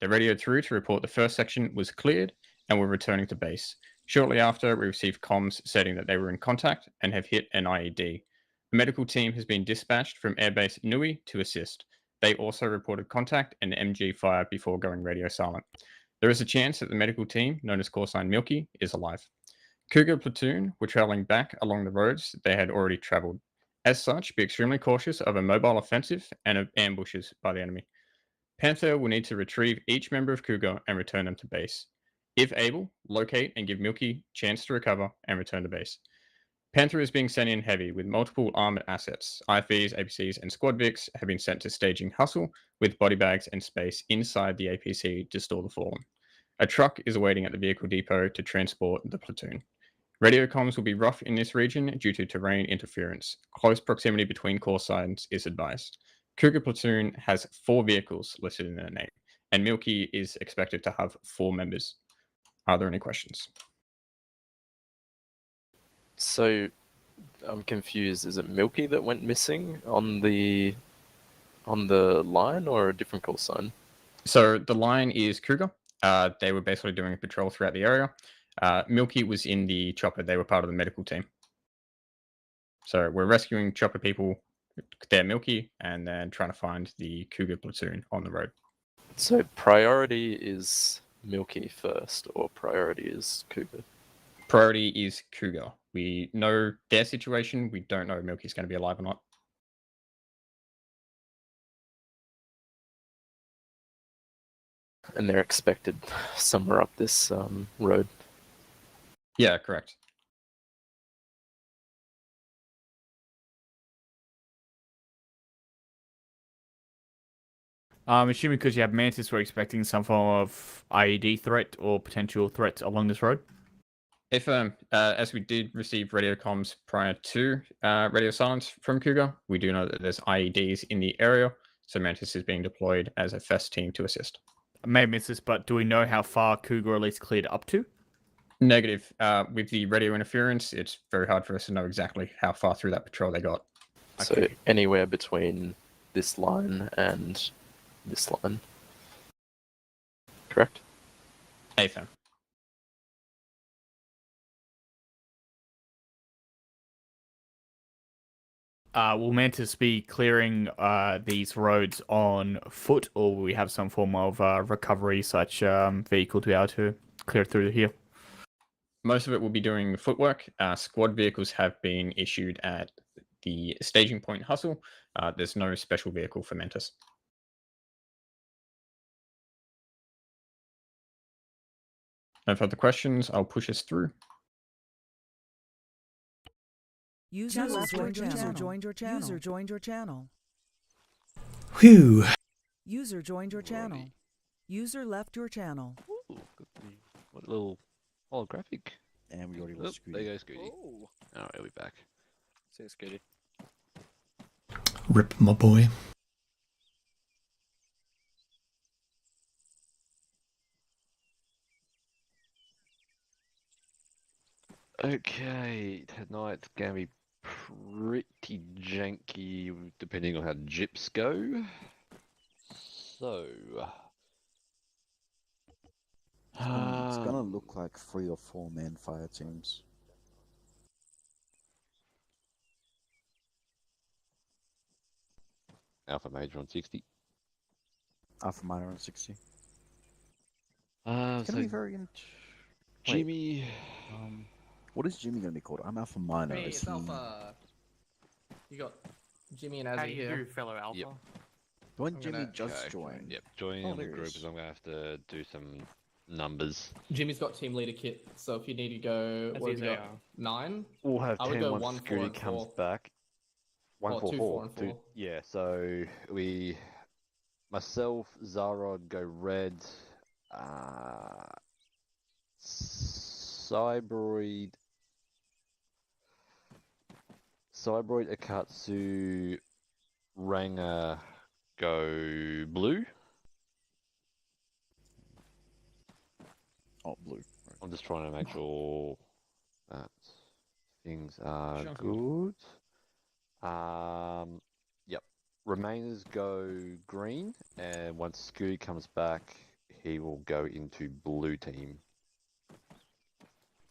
They radioed through to report the first section was cleared and were returning to base. Shortly after, we received comms stating that they were in contact and have hit an IED. A medical team has been dispatched from Air Base Noowi to assist. They also reported contact and MG fire before going radio silent. There is a chance that the medical team, known as Callsign Milky, is alive. Cougar Platoon were traveling back along the roads they had already traveled. As such, be extremely cautious of a mobile offensive and of ambushes by the enemy. Panther will need to retrieve each member of Cougar and return them to base. If able, locate and give Milky chance to recover and return to base. Panther is being sent in heavy with multiple armored assets. IFVs, APCs, and squad Vics have been sent to staging hustle with body bags and space inside the APC to store the fallen. A truck is awaiting at the vehicle depot to transport the platoon. Radio comms will be rough in this region due to terrain interference. Close proximity between call signs is advised. Cougar Platoon has 4 vehicles listed in their name, and Milky is expected to have 4 members. Are there any questions? So, I'm confused. Is it Milky that went missing on the line, or a different call sign? So the line is Cougar. They were basically doing a patrol throughout the area. Milky was in the chopper. They were part of the medical team. So we're rescuing chopper people. They're Milky, and then trying to find the Cougar Platoon on the road. So priority is Milky first, or priority is Cougar? Priority is Cougar. We know their situation. We don't know if Milky's going to be alive or not. And they're expected somewhere up this road. Yeah, correct. I'm assuming because you have Mantis, we're expecting some form of IED threat or potential threat along this road. If as we did receive radio comms prior to radio silence from Cougar, we do know that there's IEDs in the area, so Mantis is being deployed as a FEST team to assist. I may have missed this, but do we know how far Cougar at least cleared up to? Negative. With the radio interference, it's very hard for us to know exactly how far through that patrol they got. So anywhere between this line and this line. Correct? AFM. Will Mantis be clearing these roads on foot, or will we have some form of recovery such vehicle to be able to clear through here? Most of it will be doing footwork. Squad vehicles have been issued at the staging point hustle. There's no special vehicle for Mantis. No further questions. I'll push us through. User joined your channel. User joined your channel. Whew. User joined your channel. User left your channel. Ooh, what a little holographic. And we already lost Scooty. There you go, Scooty. Oh. Alright, he'll be back. See you, Scooty. Rip, my boy. Okay, tonight's gonna be pretty janky depending on how jips go. So... It's gonna look like 3 or 4 man fire teams. Alpha Major on 60. Alpha Minor on 60. It's So gonna be very Jimmy... what is Jimmy gonna be called? I'm Alpha Minor. Hey, Is it's he... Alpha. You got Jimmy and Azzy How do you here. do, fellow Alpha? Yep. When I'm Jimmy gonna- just Okay. joined. Yep, joining Oh, the there he group is. is I'm gonna have to do some numbers. Jimmy's got team leader kit, so if you need to go, As what have is you got? AR. 9? We'll have I would 10 go once 1, 4, Scooty and comes 4. back. 1, Oh, 4, 2, 4. 4, and 4. Yeah, so myself, Zarod go red, Cybroid, Akatsu, Ranger go blue. Oh, blue. I'm just trying to make sure that things are Sounds good. Yep. Remainers go green, and once Scooty comes back, he will go into blue team.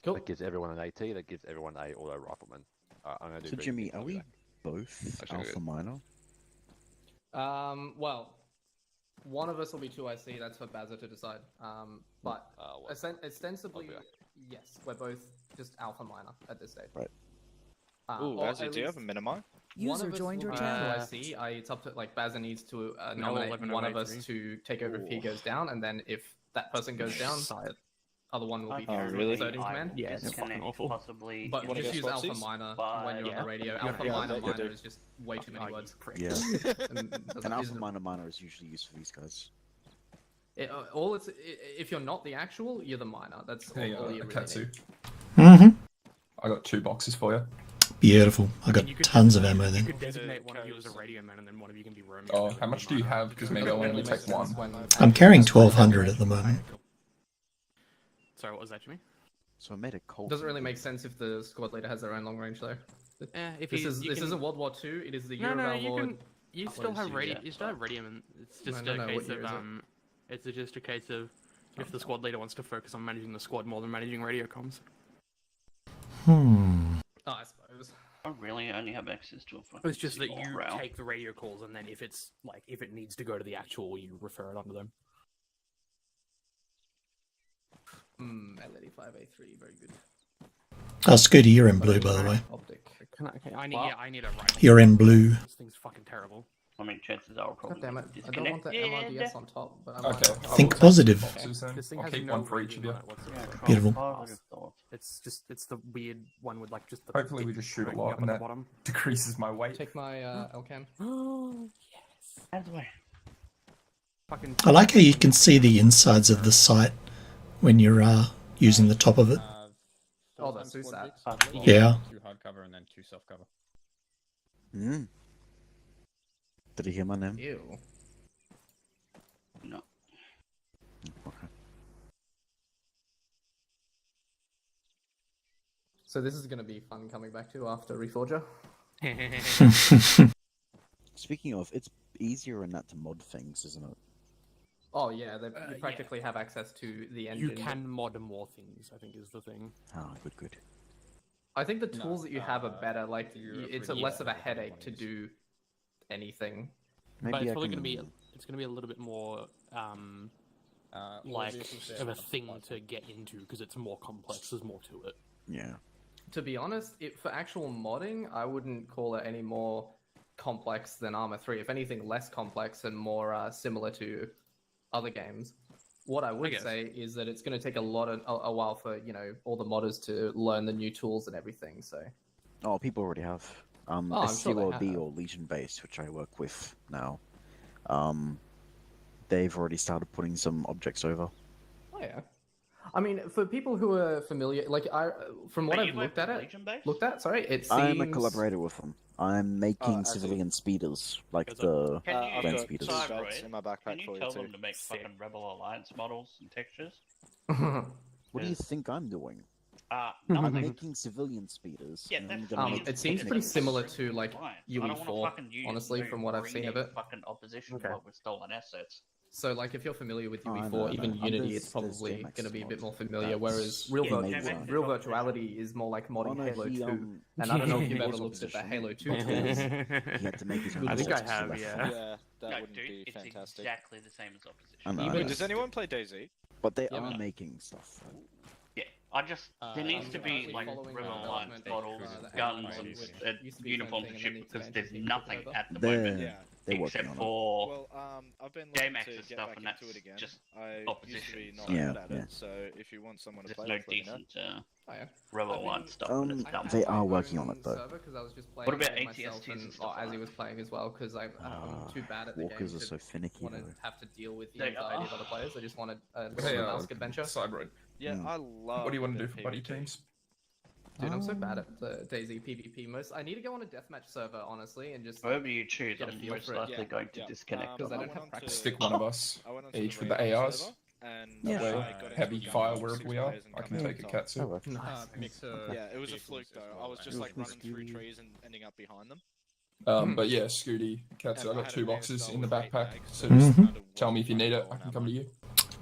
Cool. That gives everyone an AT. That gives everyone a auto rifleman. I'm gonna do So green Jimmy, team, are I'll be we back. both Actually, alpha minor? Well, one of us will be 2IC. That's for Bazza to decide. But ostensibly, back. yes, we're both just alpha minor at this stage. Right. Ooh, or Azzy, at do you have least a minimi? one User of us joined will your be channel. 2IC. It's up to Bazza needs to nominate one of us to take over if he goes down, and then if that person goes down, the other one will be Oh, really? third in command. Yeah, it's fucking awful. Possibly. But wanna just go use alpha swapsies? minor But- when you're on the radio. Yeah, Alpha yeah, minor yeah, minor is just way too many words. Yeah. And doesn't- An alpha isn't- minor is usually used for these guys. If you're not the actual, you're the minor. That's all you really Katsu. need. Mm-hmm. I got 2 boxes for you. Beautiful. I got And you could tons of designate- ammo You then. could designate one of you as a radio man, and then one of you can be roaming. Oh, how much do you have? Because maybe I Doesn't only really take make sense one. when- I'm carrying 1200 at the moment. Cool. Sorry, what was that, Jimmy? So I made a cold. Doesn't really make sense if the squad leader has their own long range though. If This you isn't World War II. It is the No, year no, of our you Lord. can. You still is have it? radio. Yeah. You still have radio, and it's just No, a what case year of is it? It's just a case of if the squad leader wants to focus on managing the squad more than managing radio comms. Hmm. Oh, I suppose. I really only have access to a fucking It's just that single you route. take the radio calls, and then if it's like if it needs to go to the actual, you refer it onto them. L85A3, very good. Oh, Scooty, you're in blue, by the way. Optic. I need a right. You're in blue. This thing's fucking terrible. I mean, chances are I'll probably God damn it! get I don't want the disconnected. MRDS on top, but I might. Okay. I Think will take positive. 2 boxes then. This thing I'll has keep no one for each of you. reason whatsoever. Yeah, Beautiful. I would have thought. It's the weird one with like just the. Hopefully we just shoot a hanging lot up and at the that bottom. decreases my weight. Take my L-cam. Oh yes. Out of the way. Fucking. I like how you can see the insides of the sight when you're using the top of it. Oh, that's SUSAT. Yeah. 2 hard cover and then 2 soft cover. Hmm. Did he hear my name? Ew. No. Okay. So this is going to be fun coming back to after Reforger. Speaking of, it's easier in that to mod things, isn't it? Oh yeah, you practically have access to the engine. You can mod more things, I think, is the thing. Ah, good, good. I think the tools that you have are better. Like, Europe it's really less of a is. headache to do anything. Maybe But it's I probably can... it's gonna be a little bit more like of a thing to get into because it's more complex. There's more to it. Yeah. To be honest, for actual modding, I wouldn't call it any more complex than Arma 3. If anything, less complex and more similar to other games. What I would say is that it's going to take a while for all the modders to learn the new tools and everything. So. Oh, people already have. I'm sure they SCOB have. or Legion Base, which I work with now. They've already started putting some objects over. Oh yeah. I mean, for people who are familiar, like from what Wait, I've you looked work at with it, Legion Base? it seems. I'm a collaborator with them. I'm making as civilian speeders, like As the Can you- I've Grand got speeders. 2 Sorry, bags in my Can backpack you for tell you them too. to make fucking Rebel Alliance models and textures? What do you think I'm doing? I'm Nothing. making civilian speeders. Yeah, and I'm that's gonna fine. make It seems It's pretty just similar really to like fine. I don't wanna UE4, fucking use honestly, from what I've seen of breeding it. Fucking opposition Okay. with stolen assets. So, like, if you're familiar with Oh, I UE4, know, I even know. Unity, There's- it's probably there's going to be a bit DMX more mod. familiar. That's- Whereas real, Yeah, virtu- maybe one. real virtuality is more like modding Oh, no, Halo he, 2. And I don't know if you've he ever was looked at the opposition. Halo 2 Because tools. he had to make his own I think I assets, so have, that's yeah. fine. Yeah, that No, wouldn't dude, be it's fantastic. exactly the same as opposition. I know, I Even- know. Does anyone play DayZ? But they Yeah, are man. making stuff. Yeah, I just there needs to be currently like following Rebel the Alliance development models, of, the guns, Alliance, and which used to be uniforms something, and and then shit the because expansion there's team took nothing over. at the They're, moment Yeah. they're except working on it. for Well, I've been Game looking access to get stuff, back and into it that's again. just I used to opposition, be not so- Yeah, good at yeah. it, so if you want someone to there's play, no with, let me know. decent Oh, yeah. Rebel I mean, Alliance stuff. But it's I dumb. have They my are working on own it, though. server 'cause I was just playing What about with myself ATSTs and and stuff Azzy like was playing as well because I'm too bad at the Walkers game are so to finicky, want to though. have to deal with the They anxiety are. of other players. I just wanted a Hey, mouse adventure. Cybroid, Yeah, Mm. I love. what do you want a to bit do of for buddy PvP. teams? Dude, I'm so bad at the DayZ PvP. I need to go on a deathmatch server, honestly, and just Whoever you choose, Get a I'm feel most for it. likely Yeah, going to yeah. disconnect. Because I don't went have on practice. Stick one of us I went onto each with the the Raven ARs. server, and Yeah. I That way, got into heavy a fire gun with wherever 6 we are. players and I come can out take a on top. Katsu. Oh, okay. nice. Yeah, it was a fluke though. I was just like running through trees and ending up behind them. But yeah, Scooty, Katsu, I And got had 2 a boxes style in the with 8 backpack, bags, so so just Mhm. kind of tell me if you walking need it. around I can come to you.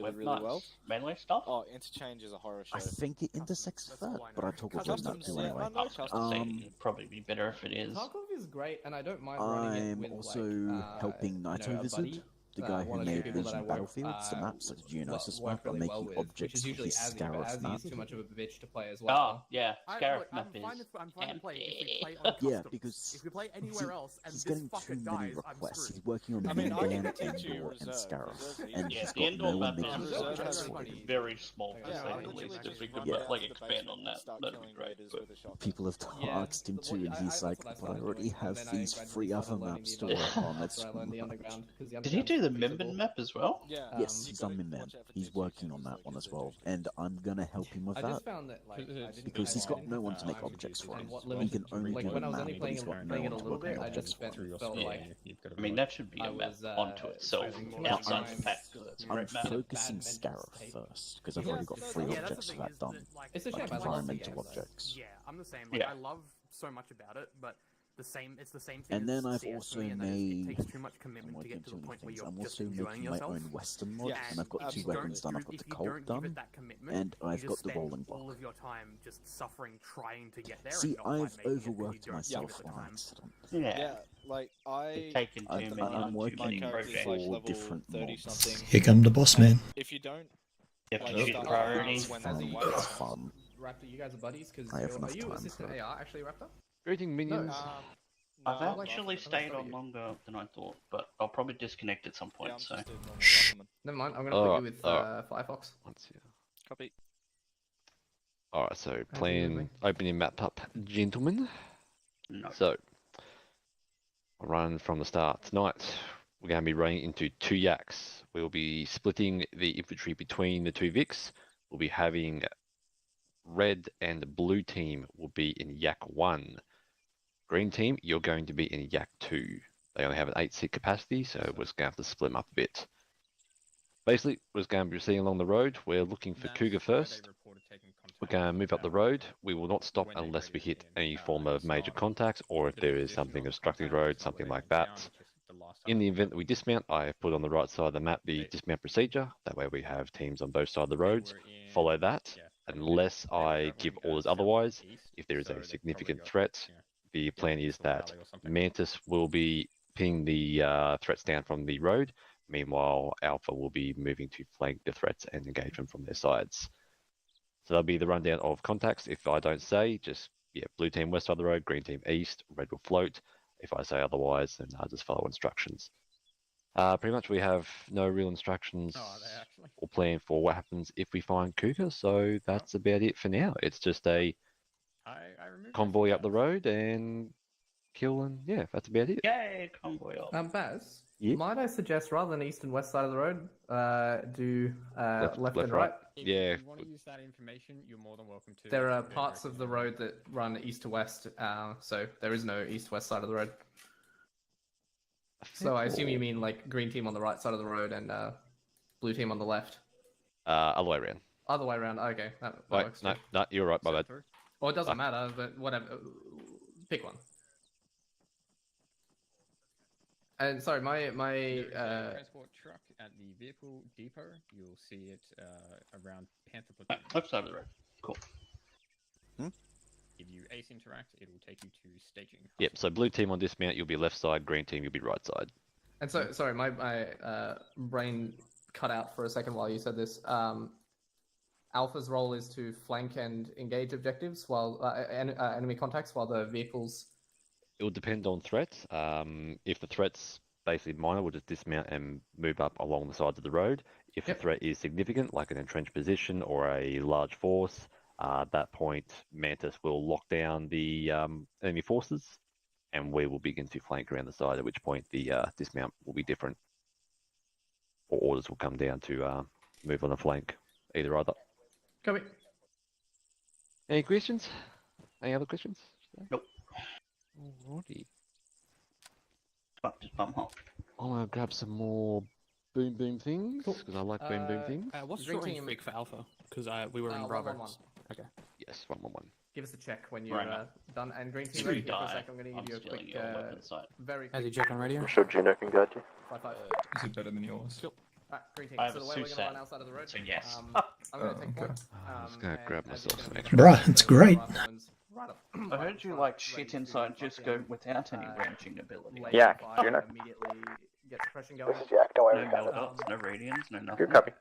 web really knights, well. melee stuff. Oh, Interchange is a horror show. I think it intersects with that, but I talk about that Customs, too yeah, anyway. I know customs. It'd probably be better if it is. Tarkov is great, and I don't mind running it I'm with also like, helping you know, Naito a Visit, buddy. the guy One who or two made people that I Legion work, Battlefields, the maps such as Geonosis work map, are really well making with, which objects is for usually his Azzy, but Scarif Azzy map. is too much of a bitch to play as well. Oh, yeah, Scarif I'm map fine is if, I'm fine to play if we play on Yeah, customs. because if we play anywhere else and he's this getting fucker too many dies, I'm requests. screwed. He's working on I mean, I can Minivan, teach you Endor, and reserve. Scarif, and Yeah, he's the got indoor no map making is Reserve has objects for money. him. very small, to Yeah, say I the literally least. just If we run could down like to the expand on basement and that, start that'd be killing great. raiders But with a shotgun. People have asked him to, and he's like, but I already have these 3 other maps to work on. Let's I learned the underground because the did he underground's do the Minmin map as well? Yeah. Yes, he's on Minman. He's working on that one as well, and I'm gonna help him with I that. just found that like Because he's got no one to make objects for him. He can only like do when a I was map, only but playing he's got no it one a to little work any bit, I objects just for. felt like I mean, that should be a map onto itself, outside the fact that it's a I'm great map. focusing Scarab first, because I've already got 3 objects for that done. It's a shame Like I love the environmental game, though. objects. Yeah, I'm the same. Like, Yeah. I love so much about it, but it's the same thing. And as then I've CS also for me, and that is made... it takes too much commitment to get to the point where you're I'm just also enjoying making my yourself. own Western mod, Yeah, and I've got if 2 you don't weapons done. do- I've got if the you Colt don't give done, it that commitment, and you I've just got the spend rolling all block. of your time just suffering trying to get there. See, and not I've quite making it 'cause you overworked don't myself give it the on time. accident. Yeah, like You've taken too many I'm on too working many my character's projects. like 4 level different 30 mobs. something. Here come the boss man. If you don't, You have to like, choose start priorities. when Fun, there's a it's white fun. Raptor, you guys are buddies because I have are enough you time assistant for it. AR actually, Raptor? Greeting minions. I've no, actually stayed on longer than I thought, but I'll probably disconnect at some yeah, point. I'm So just a normal rifleman. Never mind, I'm gonna put Alright, you with alright. Firefox. Let's see. Copy. Alright, so you plan doing? opening map up, gentlemen. no. So, I'll run from the start. Tonight, we're going to be running into 2 yaks. We'll be splitting the infantry between the 2 Vics. We'll be having red and blue team will be in Yak 1. Green team, you're going to be in Yak 2. They only have an 8-seat capacity, so we're just going to have to split them up a bit. Basically, we're just going to be proceeding along the road. We're looking for Cougar first. We're going to move up the road. We will not stop unless we hit any form of major contact, or if there is something obstructing the road, something like that. In the event that we dismount, I have put on the right side of the map the dismount procedure. That way we have teams on both sides of the roads. Follow that, unless I give orders otherwise. If there is a significant threat, the plan is that Mantis will be pinning the threats down from the road. Meanwhile, Alpha will be moving to flank the threats and engage them from their sides. So that'll be the rundown of contacts. If I don't say, just, yeah, blue team west side of the road, green team east, red will float. If I say otherwise, then I'll just follow instructions. Pretty much we have no real instructions or plan for what happens if we find Cougar, so that's about it for now. It's just a convoy up the road and kill, and yeah, that's about it. Yay, convoy up. Baz, Yeah? might I suggest rather than east and west side of the road, do left and right. right? Yeah. If you want to use that information, you're more than welcome to. There are parts of the road that run east to west, so there is no east-west side of the road. So I assume you mean like green team on the right side of the road and blue team on the left. Other way around. Other way around. Okay, that Wait, works. no, too. no, you're right, my bad. Or it doesn't matter, but whatever. Pick one. And sorry, my transport truck at the vehicle depot. You'll see it around Panther Platoon. Left side of the road. Cool. If you ace interact, it will take you to staging. Yep, so blue team on dismount, you'll be left side, green team, you'll be right side. And so sorry, my brain cut out for a second while you said this. Alpha's role is to flank and engage objectives while enemy contacts while the vehicles. It will depend on threat. If the threat's basically minor, we'll just dismount and move up along the sides of the road. If the threat is significant, like an entrenched position or a large force, at that point, Mantis will lock down the enemy forces, and we will begin to flank around the side, at which point the dismount will be different. Or orders will come down to move on a flank, either either. Copy. Any questions? Any other questions? Nope. Alrighty. Just bum hop. I'm gonna grab some more boom boom things, because I like boom boom things. What's Green short range team- fig for Alpha? Because we were in Bravo. 111. Okay. Yes, 111. Give us a check when you're Right now. done. And green team, You ready here for a die. sec. I'm going to I'm give you a stealing quick, your weapon sight. very Has he quick. checked on radio? Sure, Gino can guide you. 5-5. Is it better than yours? Green team. I have So a the way we're going to Suset, run outside of the road. so yes. I'm going to take okay. point. I'm just gonna grab and as myself you're some gonna extra. Bruh, it's great. Right up. I heard you like shit inside just go without any branching ability. Late Yak, fire Juno. Immediately get suppression going. Jack, don't No meld dots, no radians, no nothing. Good copy.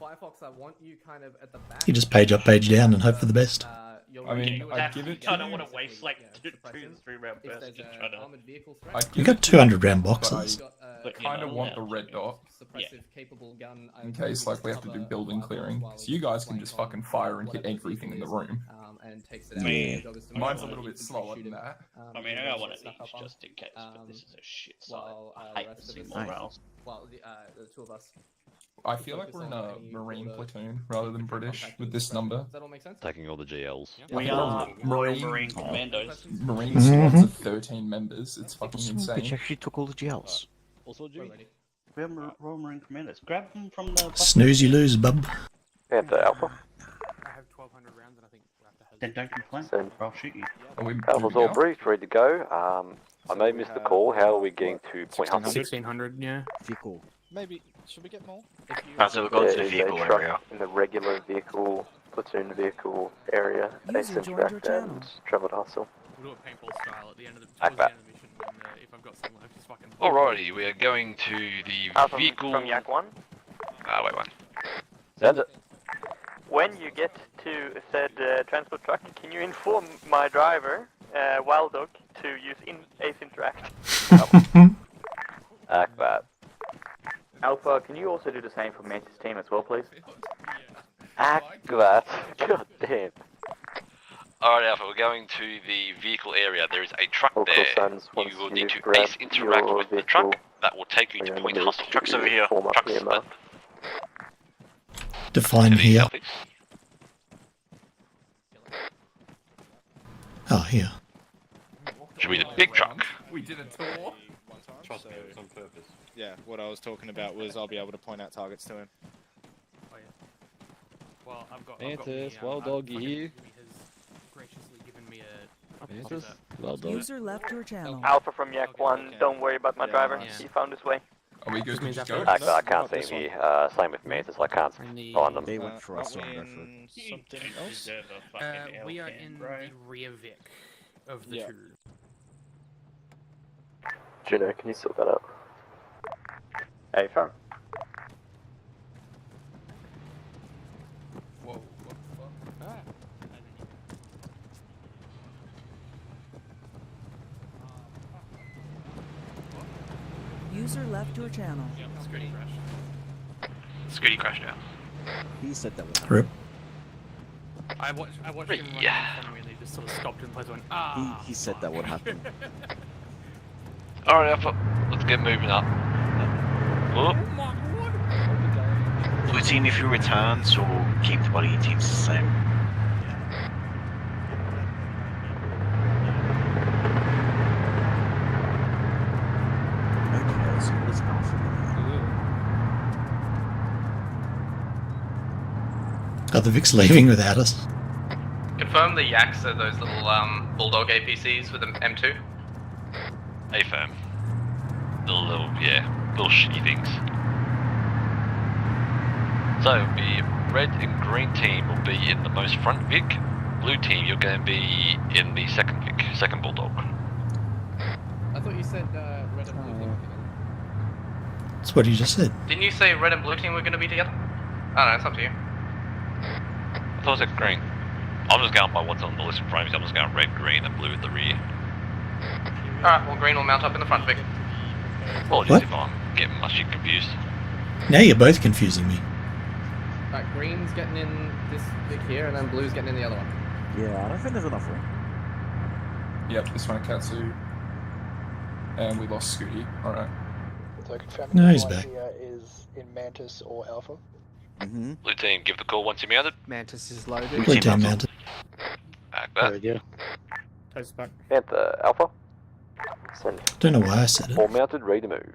Firefox, I want you kind of at the back. You just page up, page down, and hope for the best. I mean, I'd give it to I you. don't want to waste like 2 to 3 round If bursts there's just an trying to. armored vehicle threat, I'd You give got it to 200 round but boxes. But, you kind of know, want yeah. the red dot suppressive capable gun. in case like we have to do building clearing. So you guys can just fucking fire and hit everything in the room. then takes it out. Yeah. Your job is to make Mine's a sure little you bit can slower shoot than him, that. I mean, I and got one of snuck these up on, just in case, but this is a shit site. while I the hate rest to of see us, morale. well, the two of us. I feel like we're in a Marine platoon rather than British with this number. Does that all make sense? Taking all the GLs. We are Marine Commandos. Marine squads of 13 members. It's fucking Which insane. actually took all the GLs. Also, We're ready. we have Royal Marine Commandos. Grab them from the. Snooze, you lose, bub. Panther Alpha. I have 1,200 rounds, and I think we'll have to have. Then don't complain. Send. I'll shoot you. Are we Alpha's moving all out? briefed, ready to go. I may miss the call. How are we getting to Point Hudson? 1,600, yeah. Vehicle. Maybe, should we get more? So we've got the vehicle area. In the regular vehicle, platoon vehicle area, User joined your channel. travel to hustle. We'll do it paintball style at the end of the, Like towards the that. end of the mission when, if I've got some left, just fucking. Alrighty, we are going to the vehicle. From Yak 1. Wait one. Send it. When you get to said transport truck, can you inform my driver, Wild Dog, to use Ace Interact? Act that. Alpha, can you also do the same for Mantis team as well, please? Act that. God damn. Alright, Alpha, we're going to the vehicle area. There is a truck All there. Sons, once You will you need to grab ace interact your with the vehicle, truck. That will take you to bring Point on the Hustle. Trucks over here. Form up Trucks the split. Define To the here. southeast. Oh, here. Should be the big truck. We did a tour. Trust me, it was on purpose. Yeah, what I was talking about was I'll be able to point out targets to him. Oh, yeah. Well, I've got. Mantis, I've got Wild Dog, you here? He has graciously given me a. Mantis, Wild Dog. User left your channel. Alpha from Yak 1, don't worry about my driver, yeah. he found his way. Are we good to just go? Act that. I can't see him here. Same with Mantis. I can't find them. They went for us Aren't on we Redford. in something else? We are in the rear Vic of the Yeah. two. Juno, can you sort that out? Hey, firm. Whoa, what the fuck? User left your channel. Scooty crash. Scooty crashed out. He said that was. Rip. I watched him run Yeah. in front of me and he just sort of stopped in place and went, ah. He said that would happen. Alright, Alpha, let's get moving up. Oh, Blue team, if you return, so keep the body teams the same. Okay, so what is Alpha doing? Are the Vic's leaving without us? Confirm the Yaks are those little Bulldog APCs with an M2. hey fam. Little shitty things. So, the red and green team will be in the most front Vic. Blue team, you're going to be in the second Vic, second Bulldog. I thought you said red and blue team. That's what he just said. Didn't you say red and blue team were going to be together? I don't know, it's up to you. I thought it was green. I'm just going by what's on the list in front of me. I'm just going red, green, and blue at the rear. Alright, well green will mount up in the front, Vic. Apologies What? if I'm getting my shit confused. Now you're both confusing me. Alright, green's getting in this Vic here, and then blue's getting in the other one. Yeah, I don't think there's enough room. Yep, this one Katsu. And we lost Scooty. Alright. So confirming No, the he's flight back. here is in Mantis or Alpha. Mm-hmm. Blue team, give the call once you're mounted. Mantis is loaded. Blue team mounted. Act that. Yeah. Toast back. Panther Alpha. Send. Don't know why I said it. All mounted, ready to move.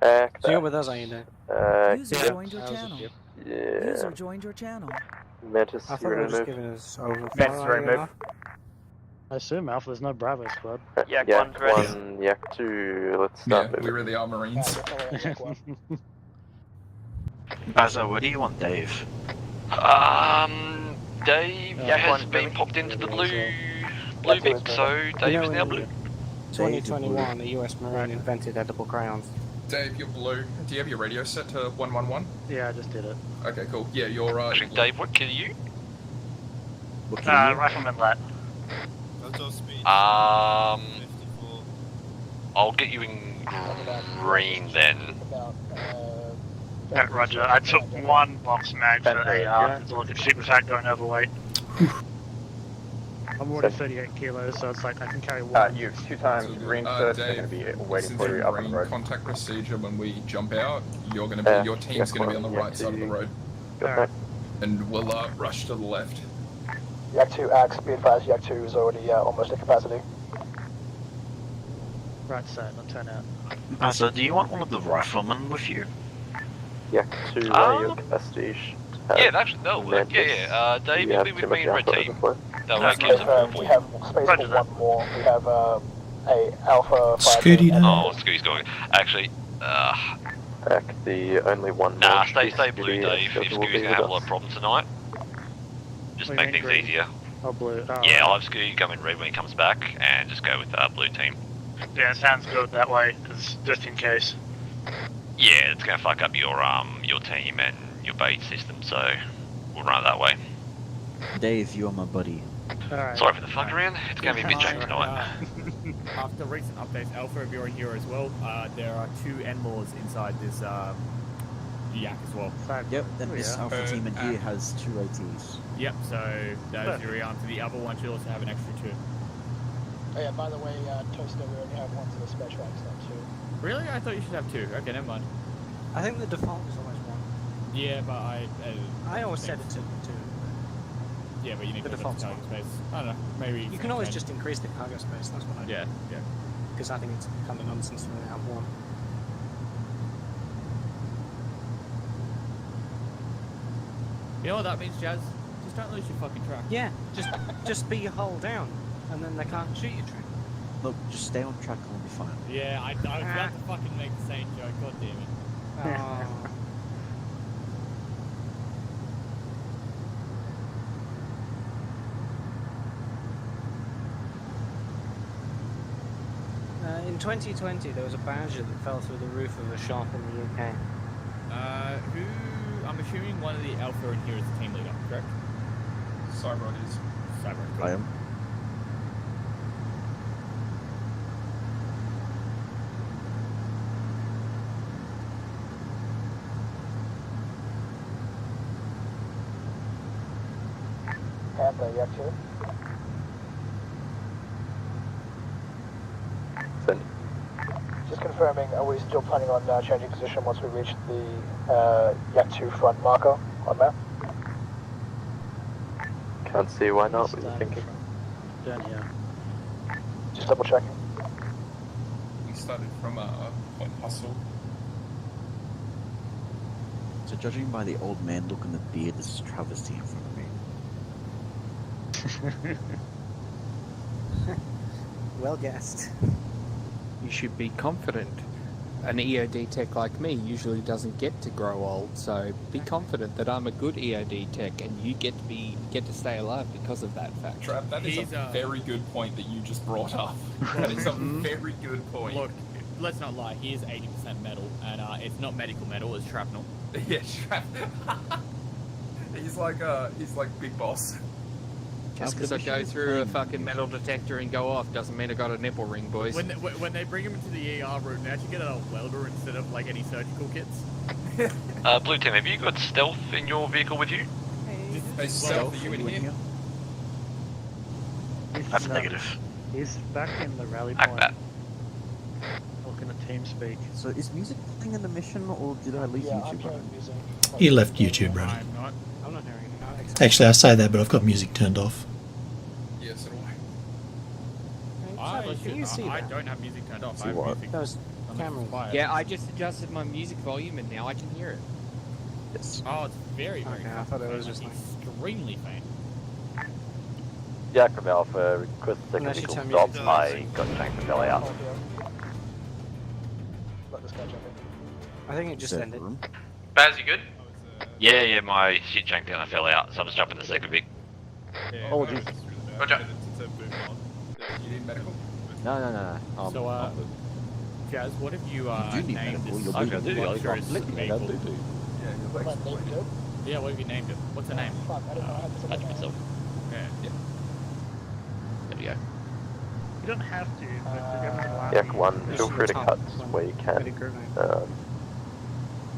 Act So you're that. with us, are you now? User Yeah. joined your channel. Yeah. User joined your channel. Mantis, I thought you we were ready just to move? giving us over. Mantis, ready to move. I assume Alpha, there's no Bravo squad. Yak Yak 1's ready. 1, Yak 2, let's Yeah, start we moving. really are Marines. Baza, what do you want, Dave? Dave Yeah, has one, been Billy. popped into the blue Vic, so Dave is now blue. 2021, the US Marine invented edible crayons. Dave, you're blue. Do you have your radio set to 111? Yeah, I just did it. Okay, cool. Yeah, you're Actually, Dave, what can you? Rifleman lat. I'll get you in green then. Roger, I took one box mag for AR, so I could shoot without going overweight. I'm already 38 kilos, so it's like I can carry one. You have 2 times range search. They're going to be waiting for you up on the road. Contact procedure when we jump out. You're going to be, your team's going to be on the right side of the road. And we'll rush to the left. Yak 2 Axe, be advised Yak 2 is already almost at capacity. Right side, I'll turn out. So do you want one of the riflemen with you? Yak 2, your capacity. Yeah, that'll work. Yeah. Dave, you'll be with me in red team. That'll make it We have space for one more. We have a Alpha. Scooty now. Oh, Scooty's going. Actually, the only one. Nah, stay blue, Dave. If Scooty's gonna have a lot of problems tonight, just make things easier. Oh, blue. Oh, yeah, I'll have Scooty come in red when he comes back, and just go with blue team. Yeah, sounds good that way, just in case. Yeah, it's gonna fuck up your team and your bait system, so we'll run it that way. Dave, you're my buddy. Sorry for the fuck around. It's gonna be a bit jank tonight. After recent updates, Alpha, if you're in here as well, there are 2 N-Laws inside this yak as well. Yep, and this Alpha team in here has 2 ATs. Yep, so those are rearmed. The other one should also have an extra 2. Oh yeah, by the way, Toaster, we only have 1 to the special racks, not 2. Really? I thought you should have 2. Okay, never mind. I think the default is always 1. Yeah, but I always set it to 2. Yeah, but you need the to default cargo space. I don't know, maybe... You can always just increase the cargo space, that's what I do. Yeah. Because I think it's kind of nonsense to have 1. You know what that means, Jazz? Just don't lose your fucking track. Yeah, just be your hull down, and then they can't shoot your track. Look, just stay on track and we'll be fine. Yeah, I was about to fucking make the same joke, god damn it. Oh. In 2020, there was a badger that fell through the roof of a shop in the UK. I'm assuming one of the Alpha in here is the team leader, correct? Cyber is. Cyber. I am. Panther, Yak 2. Send. Just confirming, are we still planning on changing position once we reach the Yak 2 front marker on map? Can't see why not. What are you thinking? Down here. Just double checking. We started from Point Hustle. So judging by the old man look and the beard, this is travesty in front of me. Well guessed. You should be confident. An EOD tech like me usually doesn't get to grow old, so be confident that I'm a good EOD tech and you get to stay alive because of that fact. Trav, that is a very good point that you just brought up. That is a very good point. Look, let's not lie, he is 80% metal, and it's not medical metal, it's shrapnel. Yeah, he's like Big Boss. Just because I go through a fucking metal detector and go off doesn't mean I got a nipple ring, boys. When they bring him into the ER room, they actually get a welder instead of like any surgical kits. Blue team, have you got stealth in your vehicle with you? Hey, stealth, are you in here? That's negative. He's back in the rally Like point. that. Looking at TeamSpeak. So is music playing in the mission, or did I leave YouTube? I'm hearing music. He left YouTube running. I'm not hearing it. Actually, I say that, but I've got music turned off. Yeah, so do Can you see I that? don't have music turned off. See I have what? music. Those cameras. Yeah, I just adjusted my music volume and now I can hear it. Yes. Oh, it's very, very Okay, I faint. thought it was just like... extremely faint. Yak from Alpha, request Unless you technical tell me stop. it's I got janked the belly out. Let this guy jump in. I think it just ended. Baz, you good? Yeah, my shit janked down, I fell out, so I'm just jumping the second big. Oh, geez. Roger. You need medical? No. So, Jazz, what have you do need named medical, this you'll I do. luxurious vehicle? Yeah, you're like What, name go? Yeah, what have you named it? What's the name? Fuck, I don't know how to That's myself. Yeah. There we go. You don't have to, but you're going to allow Yak me 1, feel to free to top cut one where you can. pretty grenade.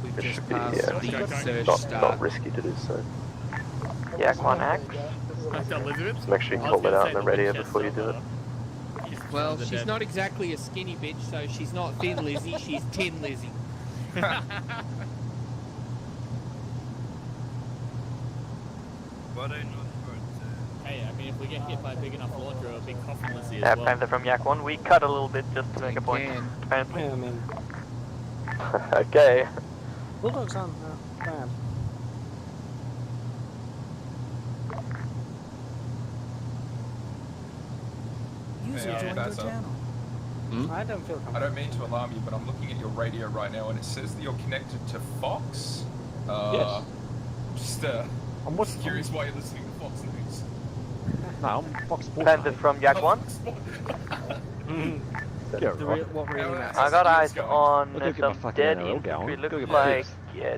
We've It just should be passed the surge not start. risky to do so. What Yak was 1 the Axe, name, Elizabeth? Make sure you call it out on the radio before you do it. Well, she's not exactly a skinny bitch, so she's not thin Lizzie, she's tin Lizzie. Hey, I mean, if we get hit by a big enough launcher or a big coffin Lizzie as well. Panther from Yak 1, we cut a little bit just to make a point. Apparently. Yeah, I mean... Okay. Bulldogs aren't bad. User joined your channel. I don't feel comfortable. I don't mean to alarm you, but I'm looking at your radio right now, and it says that you're connected to Fox. Yes. Just I'm just curious why you're listening to Fox News. No, I'm Fox Sports. Panther from Yak 1. What really matters? I got eyes on Look at my some fucking dead NRL infantry. going. Go Looks get my like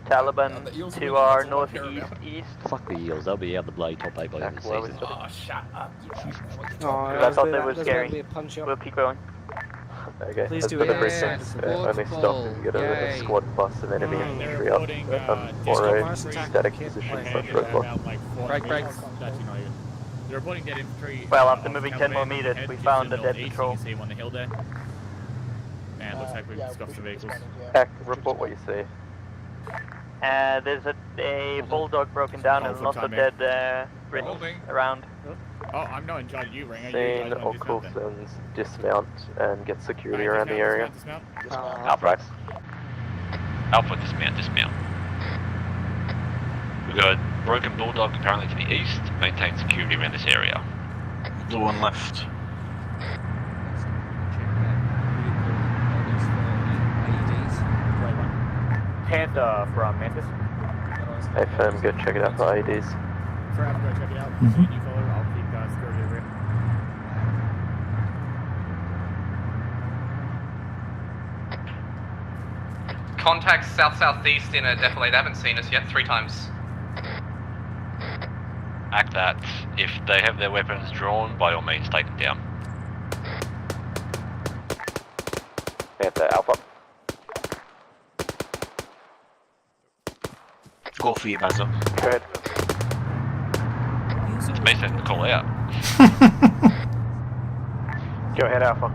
Taliban to our northeast. Fuck the eels, they'll be out the bloody top 8 by the end of the season. Oh, shut up. I thought they were scary. We'll keep going. Okay, Please that's do the it. briefing. Only stop if you get a squad plus of enemy infantry up or a static position slash roadblock. Break. They're reporting dead infantry. Well, after moving 10 more meters, we found a dead patrol. You can see him on the hill there. And it looks like we've scuffed the vehicles. Report what you see. There's a bulldog broken down and lots of dead Brits around. Oh, I'm not in charge of you, Ring. Seen all Coulson's dismount and get security around the area. Alpha. Alpha, dismount. We've got a broken bulldog apparently to the east. Maintain security around this area. The one left. Panther from Memphis. Hey fam, go check it out for IEDs. Go check it out. You follow, I'll keep security over here. Contacts south-southeast in a defilade. They haven't seen us yet. 3 times. Act that. If they have their weapons drawn, by all means take them down. Panther Alpha. Go for you, Basil. Go ahead. It's me setting the call out. Go ahead, Alpha.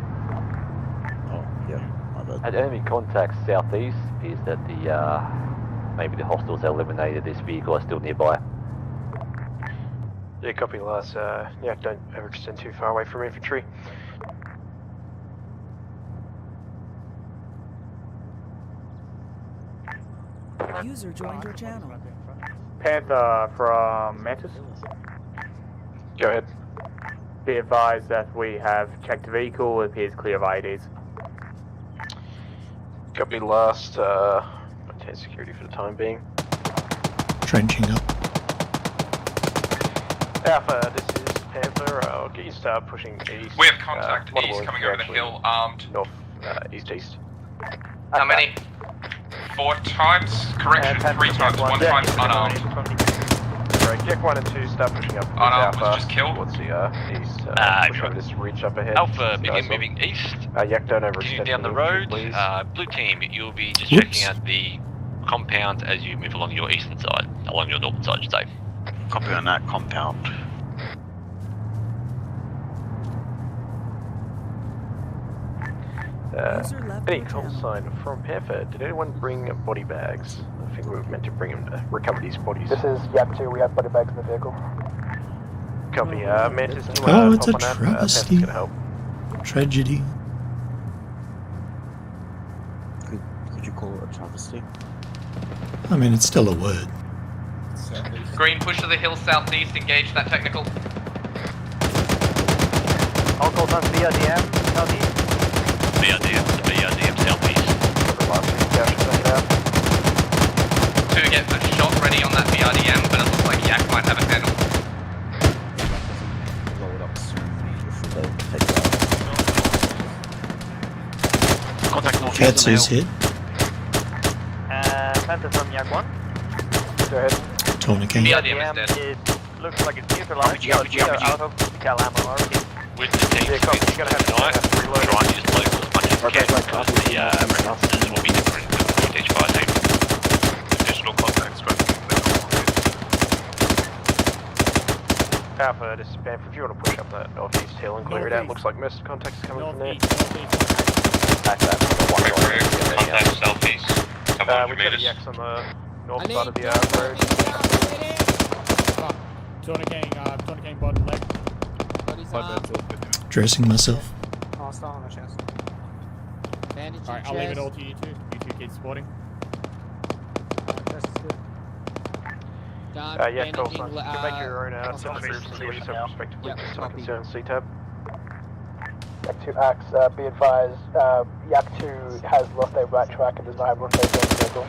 Oh, yeah. Had enemy contacts southeast. Appears that the maybe the hostiles that eliminated this vehicle are still nearby. Yeah, copy last. Yeah, don't ever extend too far away from infantry. User joined your channel. Panther from Mantis. Go ahead. Be advised that we have checked the vehicle. It appears clear of IEDs. Copy last. Maintain security for the time being. Trenching up. Alpha, this is Panther. I'll get you to start pushing east. We have contact east coming over the hill, armed. North, east. How many? 4 times? Correction, 3 times. 1 time unarmed. Right, Jack 1 and 2 start pushing up. Unarmed was just killed. Towards the east. Right. This reach up ahead. Alpha, begin moving east. Yak, don't overextend. Continue down the road. Blue team, you'll be just Oops. checking out the compound as you move along your eastern side. Along your northern side, I should say. Copy on that compound. Any call sign from Panther. Did anyone bring body bags? I think we were meant to bring them to recover these bodies. This is Yak 2, we have body bags in the vehicle. Copy, Mantis, Oh, it's a hop on that. travesty. Panther's gonna help. Tragedy. Could you call it a travesty? I mean, it's still a word. Green, push to the hill southeast. Engage that technical. All calls on VRDM, southeast. BRDM southeast. 2 gets a shot ready on that VRDM, but it looks like Yak might have a handle. Roll it up soon if they take it out. Contact north. Katsu's hit. Panther from Yak 1. Go ahead. Tourniquet. VRDM is dead. Looks like it's neutralized. RPG. Out of the cal ammo already. With the team tonight, try and use local as much as you can because the responses will be different with each fire team. Additional contacts Alpha, this is Bamf. If you want to push up that northeast hill and clear it out, looks like most contacts are coming from there. Contact southeast. Couple hundred We've got meters. a Yaks on the north side of the road. Tony King bottom leg. Dressing myself. I'll start on the chest. Alright, I'll leave it all to you two. You two keep supporting. Chest is good. Yeah, cool. So you can make your own set of groups and do yourself respectively, just so I can see on C-tab. Yak 2 Axe, be advised, Yak 2 has lost their right track and does not have rotation vehicle.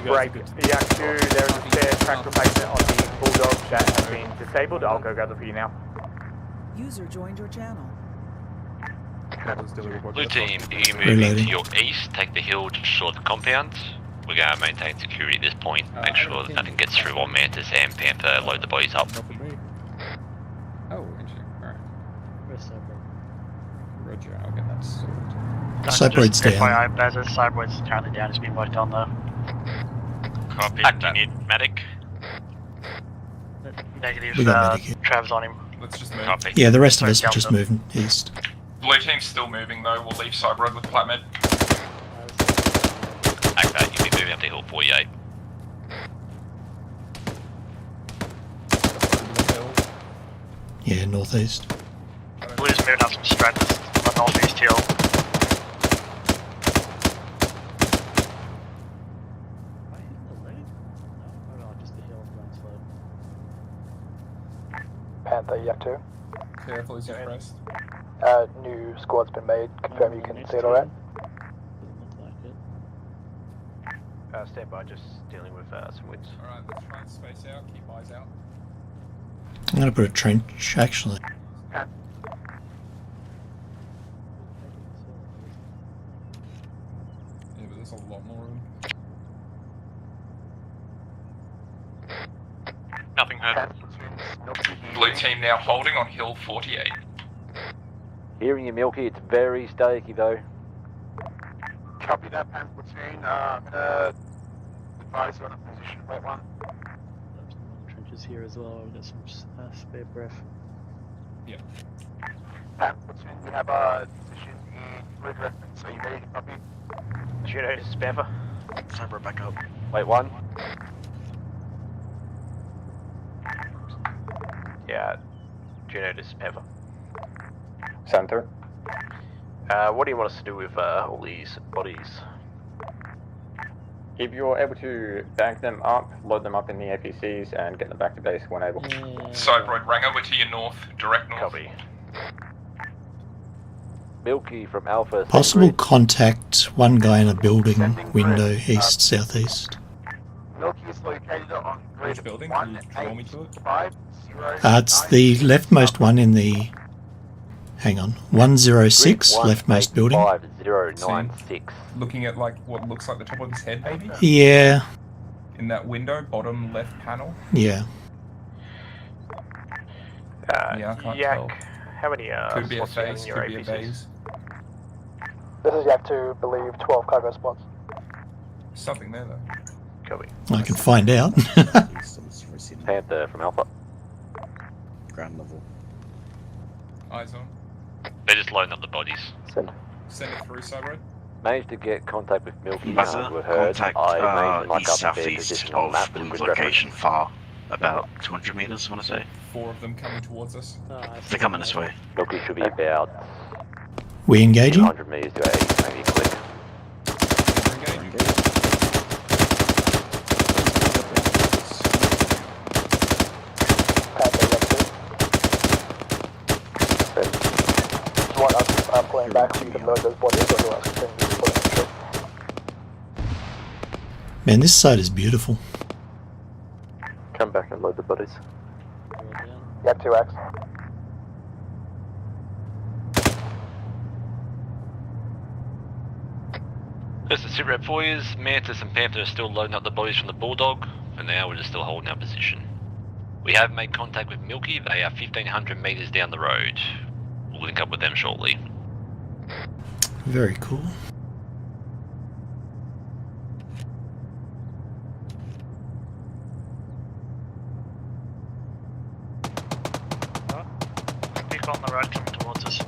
Break. Yak 2, there is a spare track replacement on the Bulldog that has been disabled. I'll go grab it for you now. User joined your channel. Blue team, you moving to your east, take the hill to short the compound. We're going to maintain security at this point, make sure that nothing gets through while Mantis and Panther load the bodies up. Oh, interesting. Alright. Roger, I'll get that sorted. Cyberboard's down. FYI, Bazza, Cyberboard's currently down, it's been worked on though. Copy, do you need medic? Negative, We got medic here. Trav's on him. Let's just move. Copy. Yeah, the rest of us are just moving east. Blue team's still moving though. We'll leave Cyber Road with Platmed. Okay, you'll be moving up to hill 48. Yeah, northeast. We're just moving up some stratus on the northeast hill. Panther, Yak 2. Careful as you press. New squad's been made. Confirm you can see it alright. Stand by, just dealing with some winds. Alright, let's try and space out, keep eyes out. I'm gonna put a trench, actually. Yeah, but there's a lot more room. Nothing heard. Blue team now holding on hill 48. Hearing you, Milky, it's very staky though. Copy that, Panther Platoon. I'm gonna advise you on a position, wait one. Trenches here as well, I've got some spare breath. Yep. Panther Platoon, we have a position in grid reference, are you ready to copy? Juno, this is Panther. Cyber back up. Wait, one. Yeah, Juno, this is Panther. Center. What do you want us to do with all these bodies? If you're able to bag them up, load them up in the APCs, and get them back to base when able. Cyber Road, Ranger, we're to your north, direct north. Copy. Milky from Alpha. Possible contact, one guy in a building, window, east, southeast. Milky is located on grid Which building? Can you draw me to it? 150. It's the leftmost one in the... Hang on. 106, leftmost building. 5096. Looking at like what looks like the top of his head, maybe? Yeah, In that window, bottom left panel. yeah. Yeah, I can't tell. How many Could be a slots do you have phase, in your could be a APCs? phase. This is Yak 2, believe 12 cargo spots. Something there though. Copy. I can find out. Panther from Alpha. Ground level. Eyes on. They're just loading up the bodies. Send. Send it through, Cyber Road. Managed to get contact with Milky. Bazza, Were heard. contact I made east up their southeast position on of map with Blue's grid location, reference. far. About 200 meters, I want to say. 4 of them coming towards us. They're coming this way. Milky should be about We engaging? 200 meters to our east, maybe a click. Just want us pulling back so you can load those bodies, or do I continue to pull them? Man, this site is beautiful. Come back and load the bodies. Yak 2X. This is Sitrep for you. Mantis and Panther are still loading up the bodies from the Bulldog. For now, we're just still holding our position. We have made contact with Milky. They are 1,500 meters down the road. We'll link up with them shortly. Very cool. on the road coming towards us.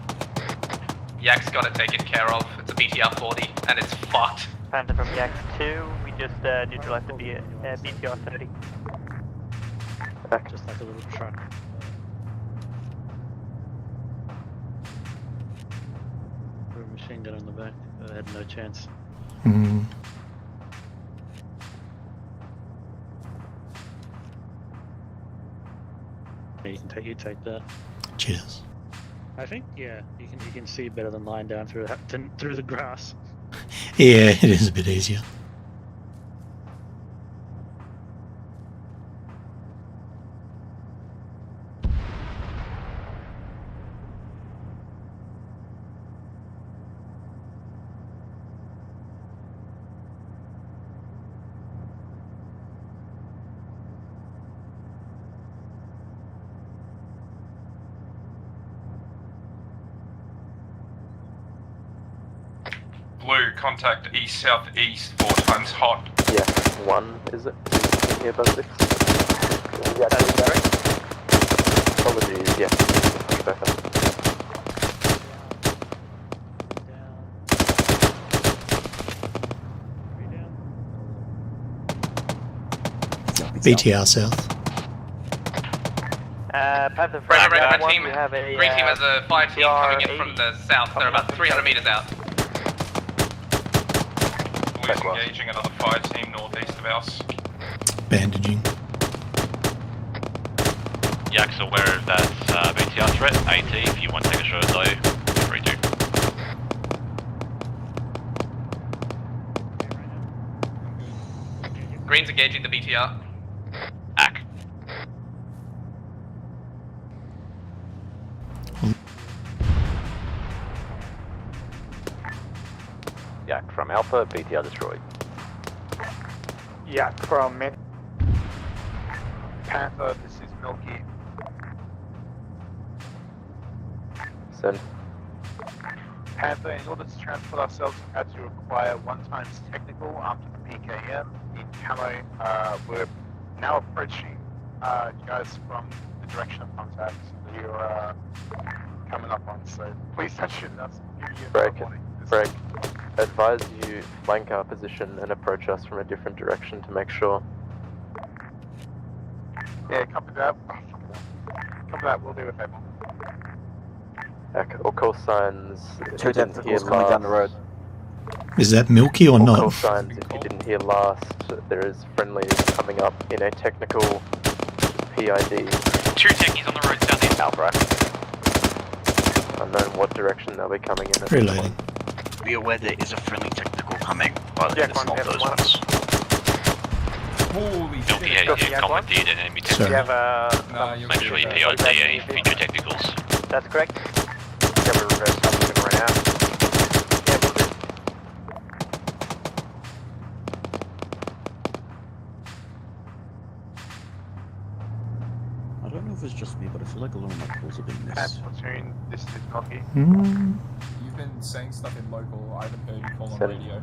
Yak's got it taken care of. It's a BTR 40 and it's fucked. Panther from Yak 2, we just neutralized the BTR 30. Just like a little truck. With a machine gun on the back. I had no chance. Hmm. You take that. Cheers. I think you can see better than lying down through the grass. Yeah, it is a bit easier. Blue, contact east southeast 4 times hot. Yes, 1 is it? Here, above 6. Yeah, that's correct. Apologies, yeah. Back up. BTR south. Panther from Red Yak 1, team. we have a Green team has a fire team coming in from the south. They're about 300 meters out. Blue's engaging another fire team northeast of us. Bandaging. Yak's aware of that BTR threat. AT, if you want to take a shot though, feel free to. Green's engaging the BTR. Ack. Yak from Alpha, BTR destroyed. Yak from Panther, this is Milky. Send. Panther, in order to transport ourselves, we had to require 1 times technical after the PKM in camo. We're now approaching you guys from the direction of contact that you're coming up on, so please don't shoot at us. Break. Advise you flank our position and approach us from a different direction to make sure. Yeah, copy that. Copy that, we'll do it, people. All call signs. Two tentacles coming down the road. Is that Milky or All not? call signs, if you didn't hear last, there is friendlies coming up in a technical PID. 2 techies on the road southeast. Alpha. Unknown what direction they'll be coming in. Reloading. Be aware there is a friendly technical coming, but Yeah, it's not those ones. Holy Milky has commandeered an enemy Sorry. technical. Make sure you PID any future technicals. That's correct. Have a reverse coming right now. Yeah, we'll do. I don't know if it's just me, but I feel like a lot of my calls have been missed. Platoon, this is Milky. You've been saying stuff in local. I haven't heard you call on radio.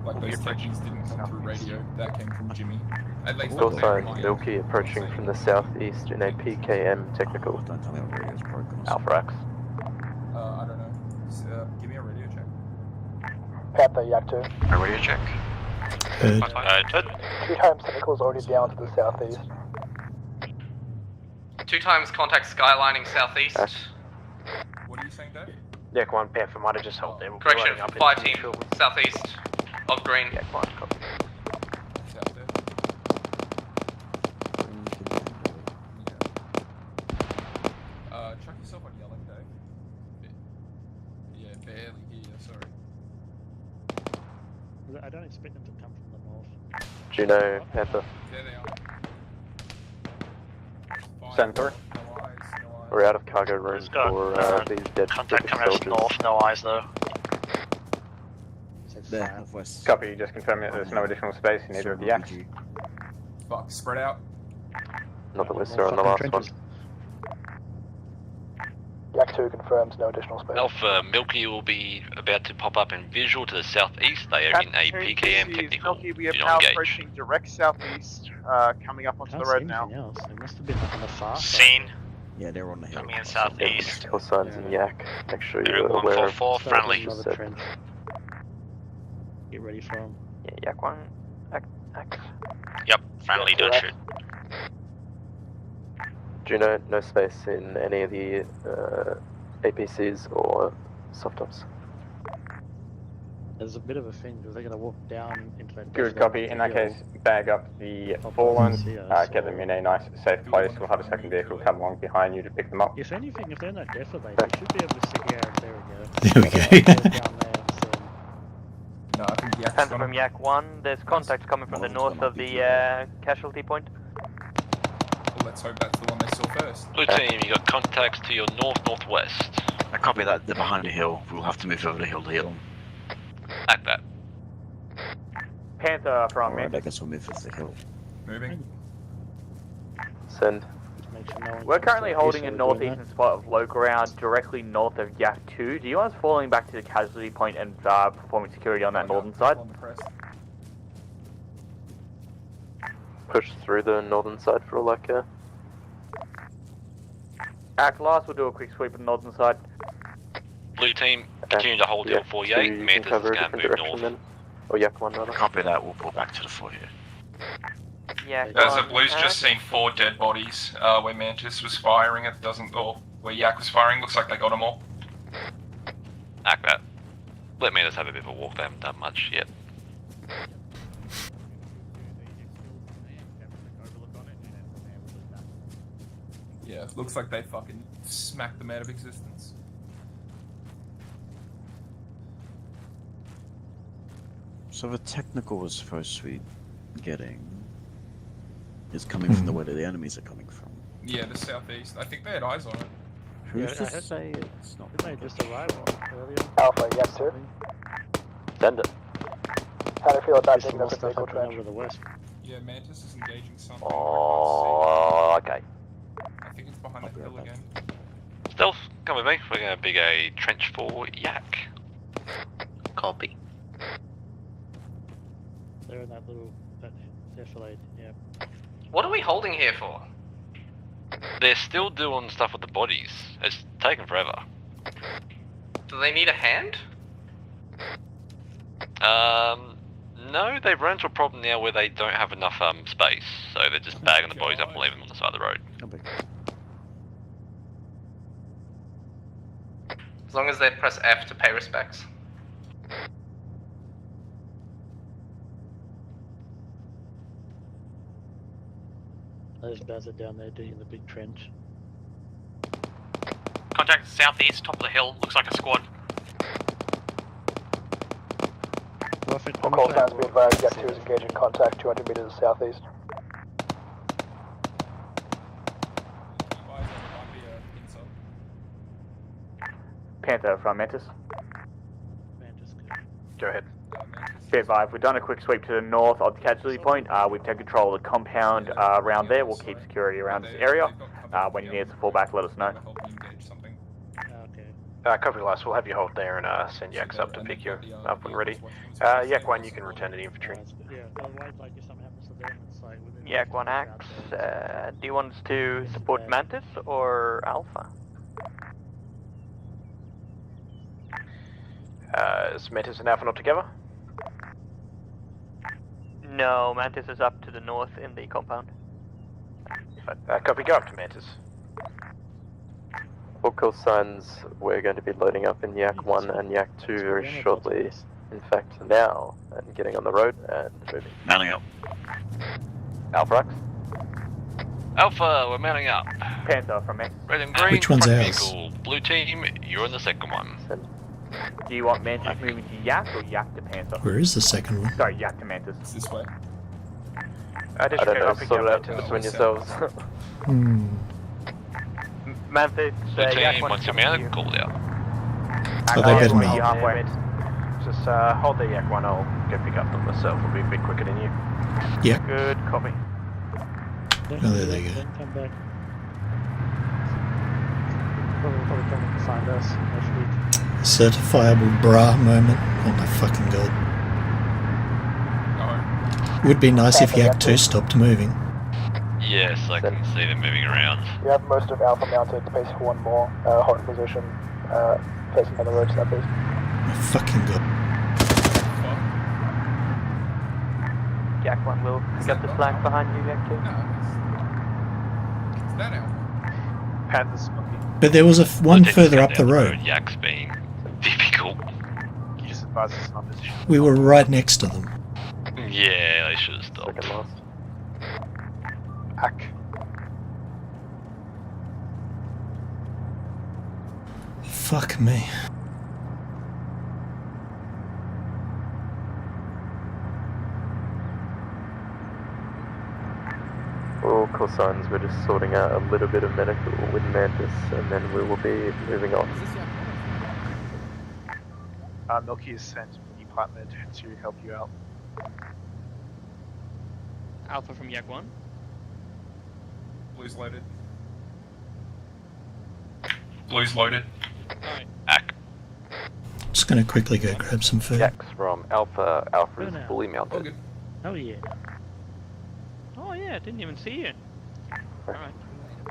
Like those techies didn't come through radio. That came from Jimmy. At least Call sign Milky approaching from the southeast in a PKM technical. Don't tell me what radio's broken. Alpha X. I don't know. Just, give me a radio check. Panther, Yak 2. A radio check. Heard. 2 times technicals already down to the southeast. 2 times contact skylining southeast. What are you saying, Dave? Yak 1, Panther might have just held there. We'll be Correction, loading up fire into team neutral. southeast of Green. Yak 1, copy. South there. Chuck yourself on yellow, Dave. Yeah, barely here, sorry. I don't expect them to come from the north. Juno, Panther. There they are. Center. We're out of cargo room for these dead Contact coming out soldiers. north, no eyes though. There, northwest. Copy, just confirming that there's no additional space in either of the yaks. Fuck, spread out. Not that we saw on the last one. Yak 2 confirms no additional space. Alpha, Milky will be about to pop up in visual to the southeast. They are in a PKM technical. Milky, we are Do now not engage. approaching direct southeast, coming up onto the road now. Else. It must have been like on the far side. Scene. Yeah, they're on the hill. Coming in southeast. Call signs in Yak. Make sure you're Route aware of 144, friendly. Another trench. Get ready for them. Yeah, Yak 1. Yep, friendly, don't shoot. Do you know no space in any of the APCs or soft tops? There's a bit of a thing because they're going to walk down into that. Good copy. In that case, bag up the fallen, get them in a nice safe place. We'll have a second vehicle come along behind you to pick them up. If anything, if they're not deflated, they should be able to stick out. There we go. There we go. Down there, so. No, I think Yak's Panther gonna... from Yak 1, there's contacts coming from the north of the casualty point. Well, let's hope that's the one they saw first. Blue team, you got contacts to your north-northwest. I copy that, they're behind the hill. We'll have to move over the hill to hit them. Like that. Panther from Alright, I guess we'll move to the hill. Moving. Send. Just make sure no one We're comes currently to holding the a east, so we're doing northeastern spot of low ground directly north of Yak 2. Do you want us falling back to the casualty point and performing security on that northern side? On the crest. Push through the northern side for all I care. Act last, we'll do a quick sweep of the northern side. Blue team, continue to hold hill 48. Mantis is cover a going to different move direction north. then. Or Yak 1 rather. Copy that, we'll pull back to the 48. Yeah. As the Blues just seen 4 dead bodies where Mantis was firing. It doesn't, or where Yak was firing. Looks like they got them all. Like that. Let Mantis have a bit of a walk. They haven't done much yet. Yeah, looks like they fucking smacked them out of existence. So the technical we're supposed to be getting is coming from the way that the enemies are coming from. Yeah, the southeast. I think they had eyes on it. Who's I this? heard it's not. Didn't they just arrive earlier? Alpha, yes, sir. Send it. How do you feel about There's taking some up more the stuff vehicle happening trench? over the west. Yeah, Mantis is engaging something. Oh, okay. I think it's behind that hill again. Stealth, come with me. We're going to dig a trench for Yak. Copy. They're in that little defilade, yeah. What are we holding here for? They're still doing stuff with the bodies. It's taken forever. Do they need a hand? No, they've run into a problem now where they don't have enough space, so they're just bagging the bodies up and leaving them on the side of the road. As long as they press F to pay respects. Those guys are down there digging the big trench. Contact southeast, top of the hill. Looks like a squad. All call signs be advised, Yak 2 is engaging contact 200 meters southeast. Panther from Mantis. Go ahead. Okay, Vive, we've done a quick sweep to the north of the casualty point. We've taken control of the compound around there. We'll keep security around this area. When you need us to fall back, let us know. Copy last, we'll have you hold there and send Yaks up to pick you up when ready. Yak 1, you can return to the infantry. Yeah, otherwise, like, if something happens to them, it's like... Yak 1 acts. Do you want us to support Mantis or Alpha? Is Mantis and Alpha not together? No, Mantis is up to the north in the compound. Copy, go up to Mantis. All call signs, we're going to be loading up in Yak 1 and Yak 2 very shortly. In fact, now, and getting on the road and moving. Mounting up. Alpha X. Alpha, we're mounting up. Panther from me. Red and green, Which one's front ours? vehicle. Blue team, you're in the second one. Do you want Mantis moving to Yak or Yak to Panther? Where is the second one? Sorry, Yak to Mantis. It's this way. I don't know, sort it out between yourselves. Mantis, Blue Yak team, 1 once you're mounted, call it out. Oh, they better not. halfway. Just hold the Yak 1, I'll go pick up them myself. We'll be a bit quicker than you. Yep. Good copy. Oh, there they go. Then come back. Probably coming to find us next week. Certifiable bra moment. Oh my fucking god. Would be nice if Yak 2 stopped moving. Yes, I can see them moving around. We have most of Alpha mounted, space for one more, holding position, facing down the road southeast. Oh, fucking god. Jack 1 will pick up the slack behind you, Jack 2. Is that out? Panther's Milky. But there was one further up the road. Yak's being difficult. You just advise us on position. We were right next to them. Yeah, they should have stopped. Second last. Hack. Fuck me. All call signs, we're just sorting out a little bit of medical with Mantis, and then we will be moving on. Milky is sent when you partnered to help you out. Alpha from Yak 1. Blue's loaded. Blue's loaded. Alright. Just gonna quickly go grab some food. Jax from Alpha. Alpha is fully mounted. Oh yeah. Oh yeah, didn't even see you. Alright.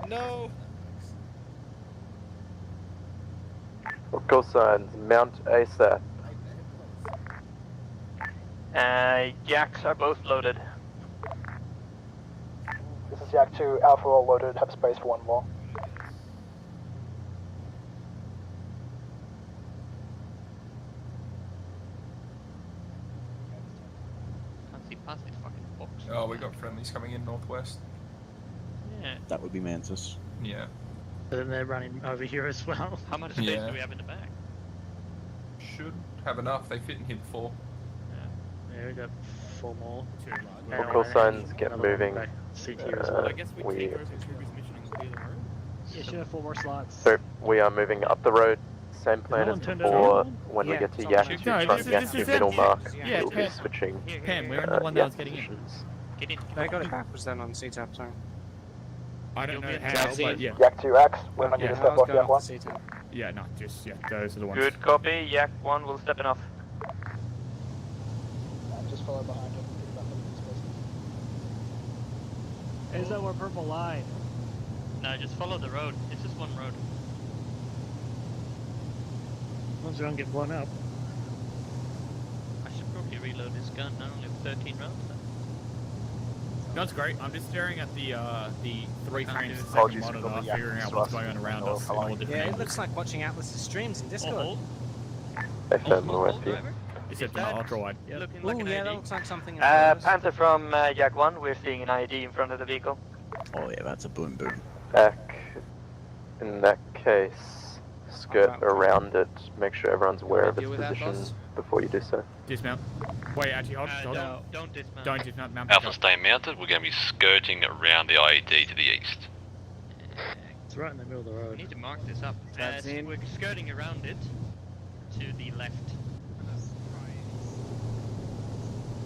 No. All call signs, mount ASAP. Yaks are both loaded. This is Yak 2, Alpha all loaded, have space for one more. Can't see past this fucking box. Oh, we got friendlies coming in northwest. Yeah. That would be Mantis. Yeah. But then they're running over here as well. How much space Yeah. do we have in the back? Should have enough. They fit in here before. Yeah, we got 4 more. All call signs, get moving. CT as well. I guess we take over the Cougars mission and clear the road. Yeah, should have 4 more slots. So we are moving up the road. Same plan no as one turned before. it on? When we Yeah, get to it's Yak, on. to No, try this and Yak is to it. middle mark, Yeah, we'll be Pam. switching. Pam, we're in the one that was getting in. positions. Get in. I got a was then on CTAP, sorry. I don't know You'll be how, at but yeah. Yak 2X, we're on you to step off Yak 1. Yeah, no, just, yeah, those are the ones. Good copy. Yak 1 will step in off. Just follow behind him. Is that our purple line? No, just follow the road. It's just one road. As long as we don't get blown up. I should probably reload this gun. I only have 13 rounds left. No, it's great. I'm just staring at the 3 frames a second Apologies monitor, for the yak figuring out what's going on around us in all different Yeah, it angles. looks like watching Atlas's streams in Discord. FM OSP. Except in the ultra wide. Looking Ooh, like an yeah, AD. that looks like something. Panther from Yak 1, we're seeing an IED in front of the vehicle. Oh yeah, that's a boom boom. Back. In that case, skirt around it. Make sure everyone's aware of its Deal with that, position boss? before you do so. Dismount. Wait, actually, hold on. No, don't dismount. Don't dismount. Mount Alpha back up. stay mounted. We're going to be skirting around the IED to the east. It's right in the middle of the We road. need to mark this up. That's in. We're skirting around it to the left.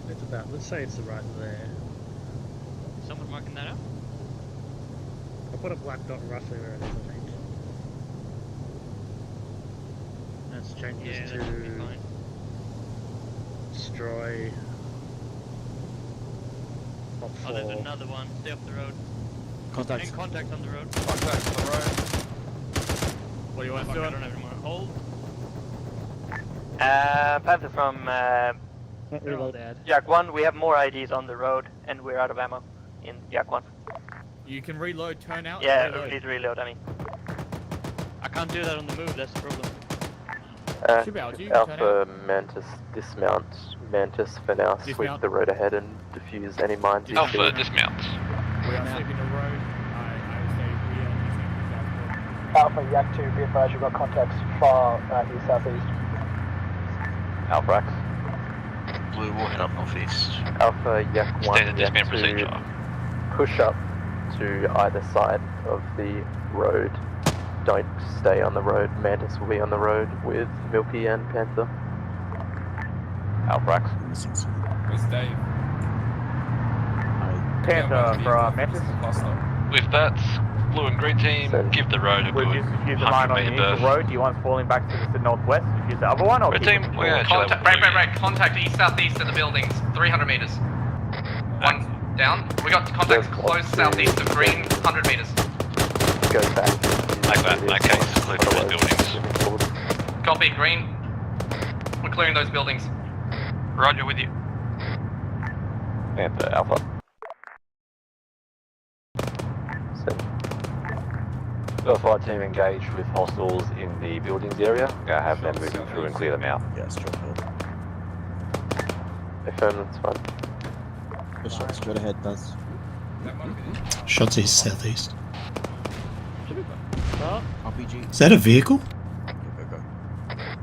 It's about, let's say it's right there. Is someone marking that up? I'll put a black dot roughly where it is, I think. Let's change Yeah, this that should be to fine. destroy. Top Oh, there's 4. another one. Stay off the road. Contact. In contact on the road. Contact on the road. What do you want Fuck, to do? I don't have any more. Hold. Panther from They're all dead. Yak 1, we have more IEDs on the road, and we're out of ammo in Yak 1. You can reload, turn out. Yeah, reload. please reload, I mean. I can't do that on the move, that's the problem. Should be able to, you can turn Alpha Mantis dismount. Mantis for now. Sweep Dismount. the road ahead and defuse any mines you Alpha, see. dismount. We are sweeping the road. I say we are using Alpha Yak 2, be advised you've got contacts far east southeast. Alpha X. Blue will head up northeast. Alpha Yak 1, Standard Yak dismount 2, procedure. push up to either side of the road. Don't stay on the road. Mantis will be on the road with Milky and Panther. Alpha X. Where's Dave? Panther from Mantis. With that, blue and green team, give the road a We've good just diffused the mine 100 on the metre initial berth. road. Do you want us falling back to the northwest? Diffuse the other one, or Red keep team, it we're forward? actually Contact, right. Contact east southeast of the buildings, 300 meters. Down. We got contacts close southeast of green, 100 meters. Go back. Like that, in that case, clear those buildings. Copy, green. We're clearing those buildings. Roger, with you. Panther Alpha. Got a flight team engaged with hostiles in the buildings area. Gonna have them moving through and clear them out. Yeah, straight ahead. Affirm, that's fine. Good shot, straight ahead, does. Shots east, southeast. RPG. Is that a vehicle? Go.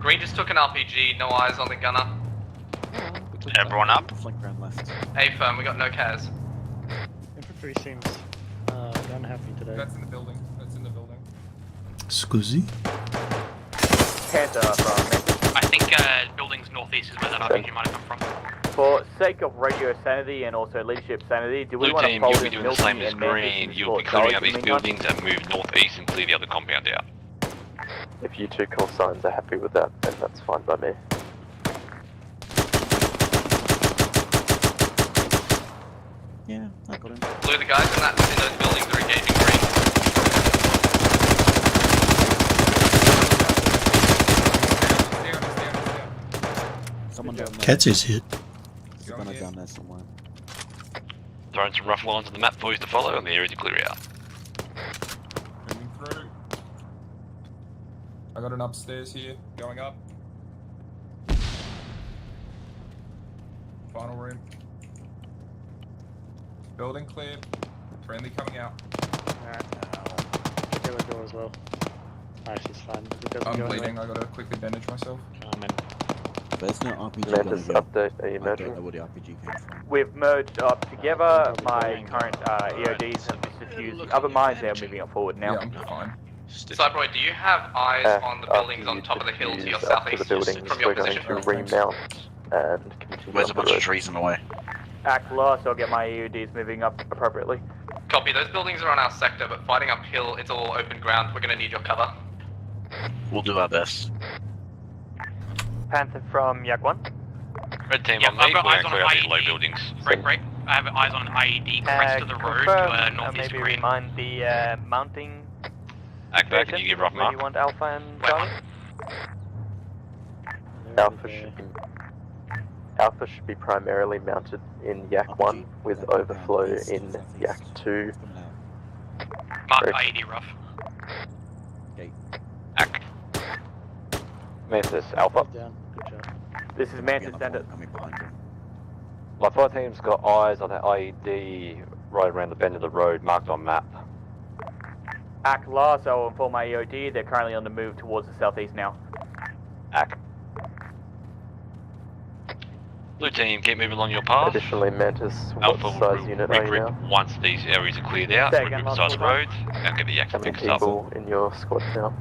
Green just took an RPG, no eyes on the gunner. Everyone up? Flank round left. A firm, we got no CAS. Infantry seems unhappy today. That's in the building. That's in the building. Scusi? Panther from Memphis. I think buildings northeast is where that RPG might have come from. For sake of radio sanity and also leadership sanity, do we Blue want to team, fold you'll be in doing the Milky same as and Memphis green. and You'll be explore clearing out these Charlie meantime? buildings and move northeast and clear the other compound out. If you two call signs are happy with that, then that's fine by me. Yeah, I got him. Blue, the guys in those buildings are engaging green. Someone down there. Katsu's hit. Someone down there somewhere. Throwing some rough lines on the map for you to follow and the area to clear out. Moving through. I got an upstairs here, going up. Final room. Building clear. Friendly coming out. Alright, the door as well. Actually, it's fine. It doesn't I'm go bleeding, anywhere. I gotta quickly bandage myself. There's no RPG Mantis going update, are you I don't merging? know where the RPG came from. We've merged up together. My current EODs have diffused the other mines. They're moving up forward now. Yeah, I'm fine. Cyberboy, do you have eyes on the buildings on top of the hill to your After southeast the buildings, from your we're going position? to remount and continue Where's a on bunch the of road. trees in the way? Act last, I'll get my EODs moving up appropriately. Copy, those buildings are on our sector, but fighting uphill, it's all open ground. We're going to need your cover. We'll do our best. Panther from Yak 1. Red team Yeah, on me, I've we're got going eyes to on clear an out these low IED. buildings. Break. I have eyes on an IED crest of the road to northeast maybe green. remind the mounting. Actor, can you give rough Where mark? you want Alpha and Charlie? Alpha should be primarily mounted in Yak 1 with overflow in Yak 2. Mark Great. IED rough. Ack. Mantis Alpha. Down. Good job. This is Mantis, send it. Coming behind him. My flight team's got eyes on that IED right around the bend of the road marked on map. Act last, I'll inform my EOD. They're currently on the move towards the southeast now. Ack. Blue team, keep moving along your path. Additionally, Mantis, what Alpha will size unit are you regroup now? once these areas are cleared out. Second, Regroup last size full roads and get the yak How to many pick us up. people in your squad now?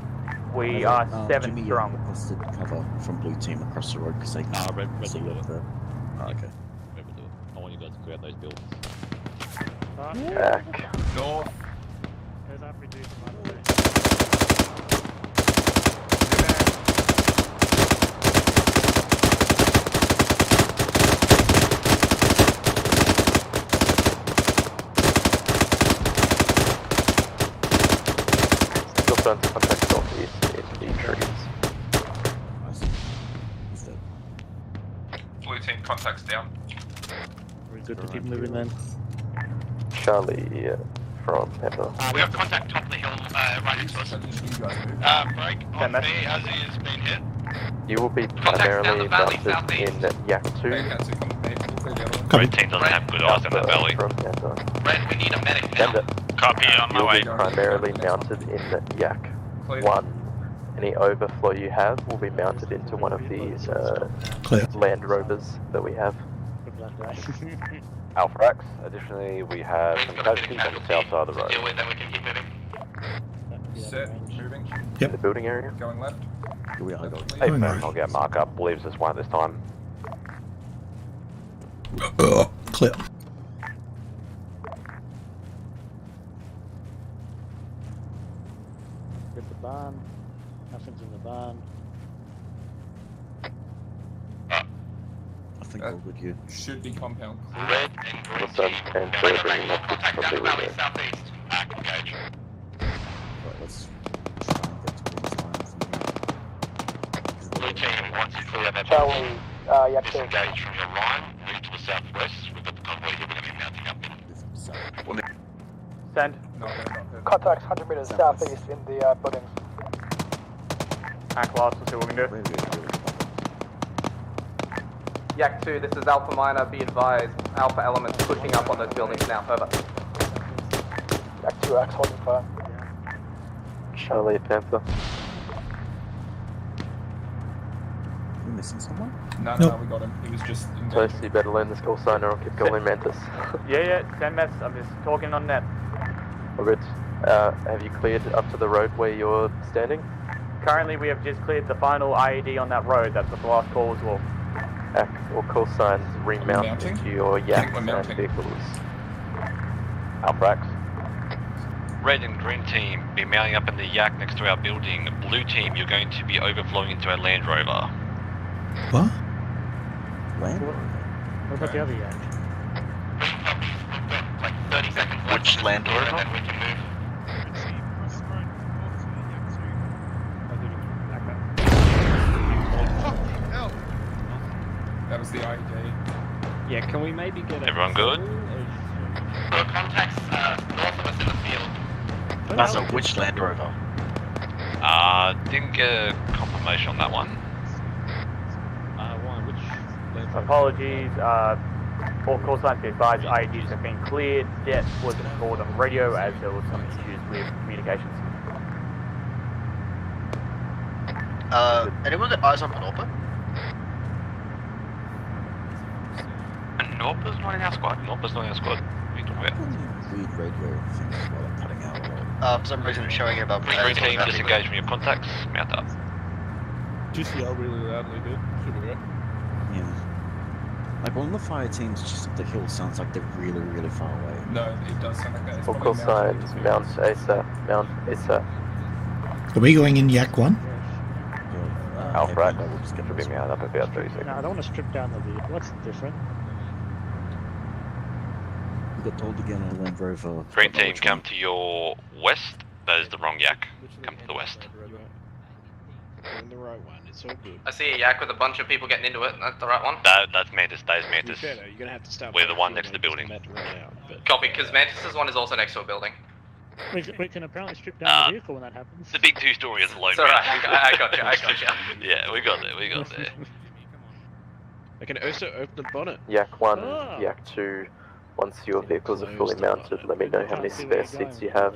We are 7 Jimmy strong. requested cover from blue team across the road because they can't see what the... Oh, okay. I want you guys to clear out those buildings. Back. North. There's RPG from other way. Still front contact northeast in the trees. He's dead. Blue team contacts down. We're good to keep moving then. Charlie from Panther. We got contact top of the hill, right next to us. Break on me as he has been hit. You will be Contacts down primarily the valley, mounted in Yak 2. Red team doesn't have good eyes on that valley. From Panther. Red, we need a medic now. Copy, on my You'll way. be primarily mounted in Yak 1. Any overflow you have will be mounted into one of these Clear. Land Rovers that we have. Good luck, guys. Alpha X. Additionally, we have some casualties on the south side of the road. Deal with, then we can keep moving. Set, moving. In the building area. Going left. Here we are, guys. Hey, Going man, right. I'll get a mark up. Believes there's one at this time. Clear. Get the barn. Nothing's in the barn. I think all good here. Should be compound. Los Angeles Panther bringing up this probably remote. Southeast. Engage. Right, let's try and get to this line from here. Blue team, once you clear that Charlie, disengage from your line, move to the southwest. We've got the convoy here, we're going to be mounting up. Send. Contacts 100 meters southeast in the buildings. Act lost, let's see what we can do. Yak 2, this is Alpha Minor, be advised. Alpha elements pushing up on those buildings now, over. Yak 2, Axe holding fire. Charlie Panther. We missing someone? No, we got him. He was just Toast, you better learn this call sign or I'll keep going Mantis. Yeah, send mess. I'm just talking on net. All good. Have you cleared up to the road where you're standing? Currently, we have just cleared the final IED on that road. That's what the last call as well. Or call signs remount to your yaks and vehicles. Albrax. Red and green team, be mounting up in the yak next to our building. Blue team, you're going to be overflowing into our Land Rover. What? Land Rover? What about the other yak? Like 30 seconds left. Which Land Rover? And then we can move. That was the IED. Yeah, can we maybe get Everyone good? There are contacts north of us in the field. That's a which Land Rover? Didn't get a confirmation on that one. Apologies, all call signs be advised, IEDs have been cleared. Death wasn't called on radio as there was some issues with communications. Anyone got eyes on Menorpa? Norpa's not in our squad. Norpa's not in our squad. What are you talking about? Weird radio things while I'm cutting out a lot. For some reason it's showing about Green team, disengage from your contacts. Mount up. Just yell really loudly, dude. Should be right. Yeah. Like one of the fire teams just up the hill sounds like they're really, really far away. No, it does sound like that. It's Or call signs mount ASAP. Mount ASAP. Are we going in Yak 1? Alpha, we'll just get to be out up about 30 seconds. No, I don't want to strip down the vehicle. What's different? We got told to get on a Land Rover. Green team, come to your west. That is the wrong yak. Come to the west. In the right one, it's all good. I see a yak with a bunch of people getting into it. That's the right one. That's Mantis. That is Mantis. You're gonna have to start. We're the one next to the building. Copy, because Mantis' one is also next to a building. We can apparently strip down the vehicle when that happens. The big two-story is alone. It's alright, I got you. Yeah, we got there. I can also open the bonnet. Yak 1, Yak 2, once your vehicles are fully mounted, let me know how many spare seats you have.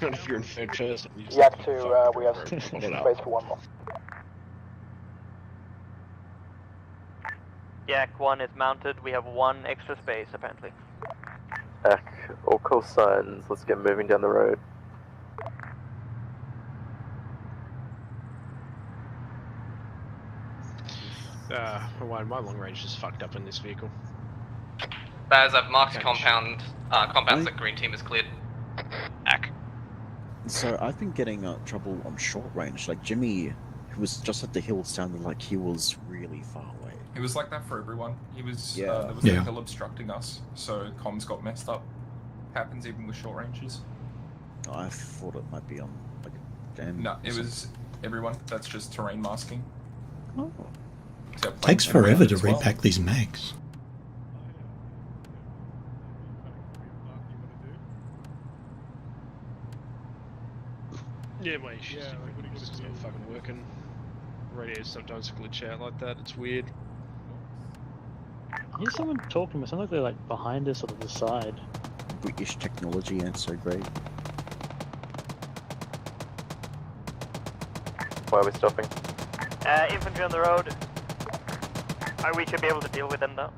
If you're in third person. Yak 2, we have space for one more. Yak 1 is mounted, we have one extra space apparently. All call signs, let's get moving down the road. My long range is fucked up in this vehicle. Baz, I've marked compounds that green team is cleared. So I've been getting trouble on short range. Like Jimmy, who was just at the hill, sounded like he was really far away. It was like that for everyone. He was, Yeah. there was a hill obstructing us, so comms got messed up. Happens even with short ranges. I thought it might be on like a dam. No, it was everyone. That's just terrain masking. Oh. Takes forever to repack these mags. Yeah, my issues it's not fucking working. Radios sometimes glitch out like that, it's weird. I hear someone talking to me, sounds like they're like behind us or to the side. British technology ain't so great. Why are we stopping? Infantry on the road. We should be able to deal with them now.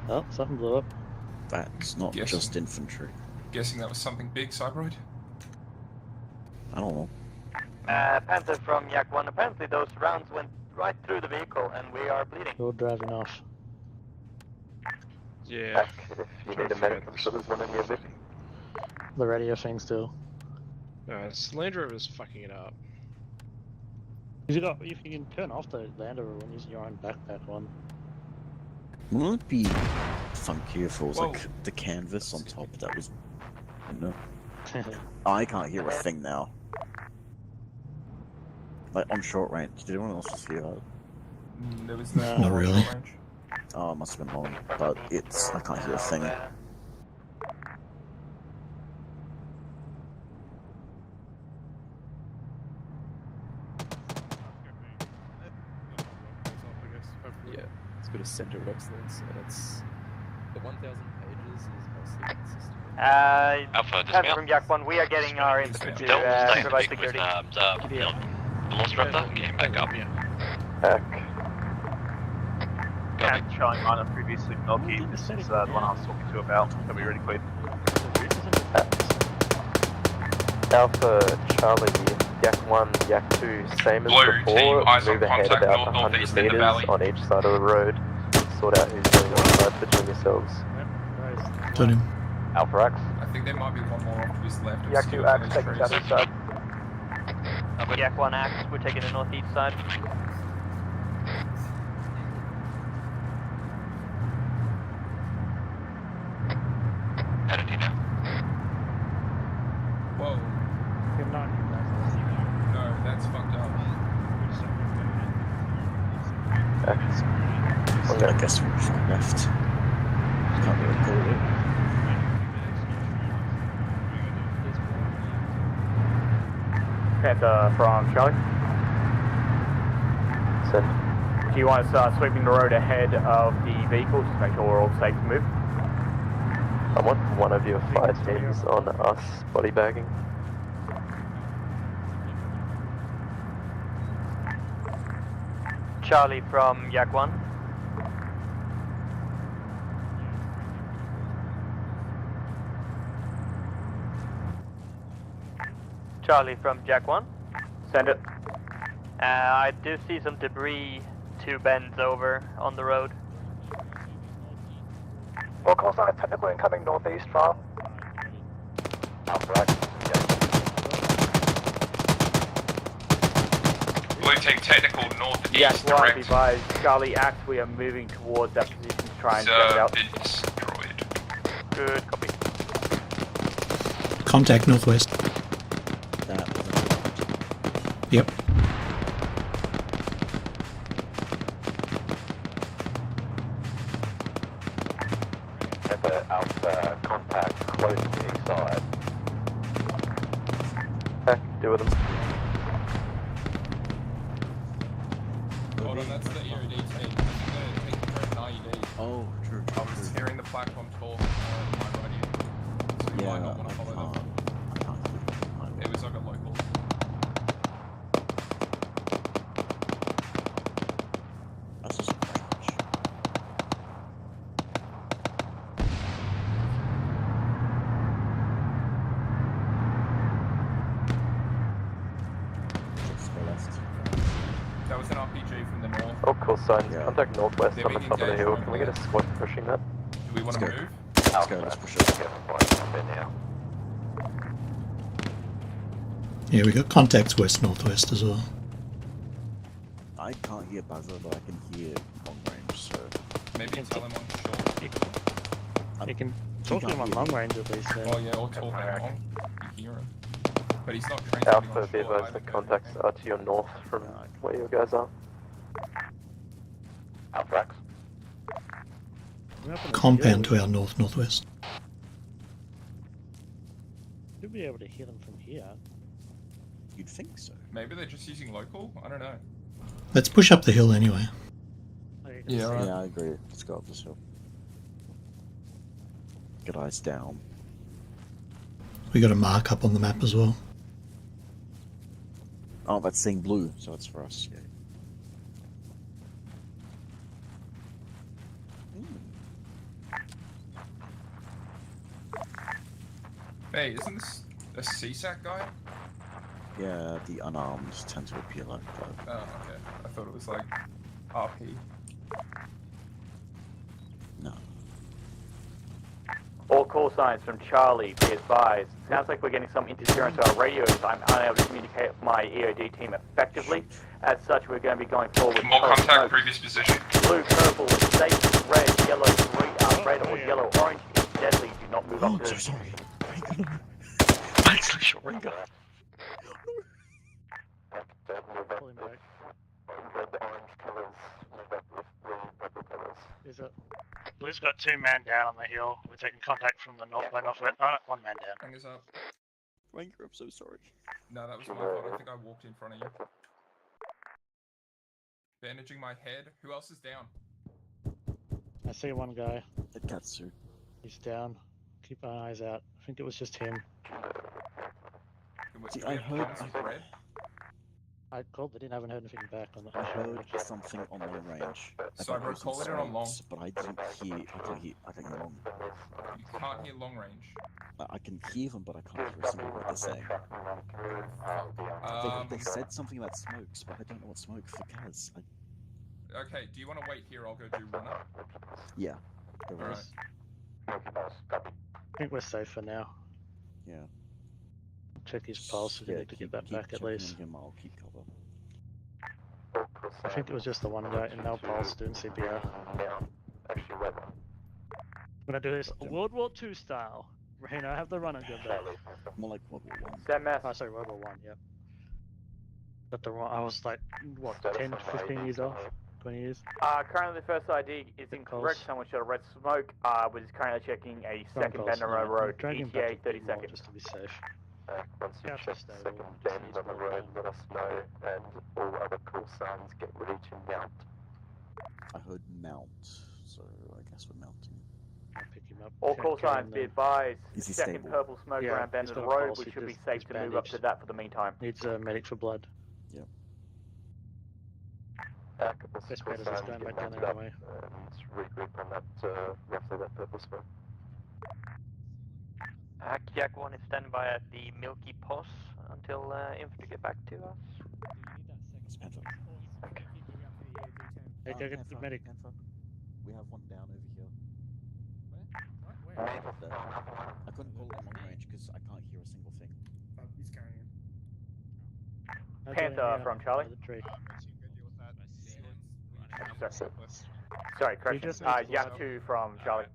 Oh, something blew up. That's not just infantry. Guessing that was something big, Cyberide? I don't know. Panther from Yak 1, apparently those rounds went right through the vehicle and we are bleeding. You're driving off. Yeah. If you need a medic, I'm sure there's one in here, bit. The radio thing still. No, Land Rover's fucking it up. If you can turn off the lander when using your own backpack on. Wouldn't it be funky if it was like the canvas on top that was... No. I can't hear a thing now. Like on short range. Did anyone else just hear that? There was no Not really. range. Oh, it must have been long, but I can't hear a thing. Yeah, it's got a center of excellence, and it's the 1,000 pages is mostly consistent. Panther from Yak 1, we are getting our infantry to provide security. Velociraptor came back up. And showing minor previously Milky, this is the one I was talking to about. Are we ready, please? Alpha, Charlie, Yak 1, Yak 2, same as before, move ahead about 100 meters on each side of the road, sort out who's doing what side between yourselves. Got him. Alpha X. I think there might be one more off to his left. Yak 2 Axe, taking the other side. Yak 1 Axe, we're taking the northeast side. Headed here now. Whoa. No, that's fucked up. I guess we're far left. Can't really call it. Panther from Charlie. Send. Do you want to start sweeping the road ahead of the vehicle, just make sure we're all safe to move? I want one of your fire teams on us body bagging. Charlie from Yak 1. Charlie from Jack 1. Send it. I do see some debris 2 bends over on the road. Well, Callsign technically incoming northeast from. Alpha. Blue team technical northeast Yak 1, direct. advise Charlie Axe, we are moving towards that position to try and check it out. Destroyed. Good copy. Contact northwest. Yep. Alpha contact close to the side. Deal with them. Hold on, that's the EOD team. Take an IED. Oh, true. I was hearing the platform talk my radio. So you might not want to follow them. It was like a local. That's just That was an RPG from the north. Oh, cool sign. Contact northwest on the top of the hill. Can we get a squad pushing that? Do we want to move? Let's go, let's push it. Yeah, we got contacts west-northwest as well. I can't hear buzzer, but I can hear long range, so... Maybe tell him on short. You can talk to him on long range at least. Oh yeah, or talk him on. You hear him. But he's not trained Alpha, be advised the contacts are to your north from where you guys are. Alpha X. Compound to our north-northwest. You'll be able to hear them from here. You'd think so. Maybe they're just using local? I don't know. Let's push up the hill anyway. Yeah, right. Yeah, I agree. Let's go up this hill. Get eyes down. We got a mark up on the map as well. Oh, that's saying blue, so it's for us. Yeah. Hey, isn't this a CSAC guy? Yeah, the unarmed tend to appear like that. Oh, okay. I thought it was like RP. No. All call signs from Charlie, be advised. Sounds like we're getting some interference to our radios. I'm unable to communicate with my EOD team effectively. As such, we're going to be going forward with More contact, smoke. previous position. Blue, purple, safe, red, yellow, green, red or yellow, orange is deadly. Do not move up to so sorry. Actually, shot ringer. Is it? Blue's got 2 men down on the hill. We're taking contact from the north by northwest. Oh, 1 man down. Fingers up. Ranger, I'm so sorry. No, that was my fault. I think I walked in front of you. Bandaging my head. Who else is down? I see 1 guy. The Katsu. He's down. Keep our eyes out. I think it was just him. See, I heard. I called, but I haven't heard anything back on the. I heard something on long range. So I wrote call it on long. But I didn't hear. I think long. You can't hear long range. I can hear them, but I can't hear a single word they're saying. They said something about smokes, but I don't know what smoke for Kaz. Okay, do you want to wait here? I'll go do runner. Yeah. Alright. I think we're safe for now. Yeah. Check his pulse if you need to get that back at least. I'll keep cover. I think it was just the 1 guy in no pulse doing CPR. I'm gonna do this World War II style. Raina, I have the runner good though. More like World War 1. Send mess. Oh, sorry, World War 1, yep. But the I was like, what, 10, 15 years off? 20 years? Currently the first ID is incorrect. Someone shot a red smoke. We're just currently checking a second Bender Road. ETA 30 seconds. Just to be safe. Once you check second bend on the road, let us know, and all other call signs get ready to mount. I heard mount, so I guess we're mounting. I'll pick him up. All call signs be advised. Is he Second stable? purple smoke around Bend of the Road. We should be safe to move up to that for the meantime. Needs a medic for blood. Yep. Best bet is just going back down there anyway. And regroup on that, roughly that purple smoke. Yak 1 is standing by at the Milky Post until infantry get back to us. Okay. Hey, go get the medic. We have 1 down over here. Where? I couldn't call it long range because I can't hear a single thing. He's carrying him. Panther from Charlie. Sorry, correction. Yak 2 from Charlie.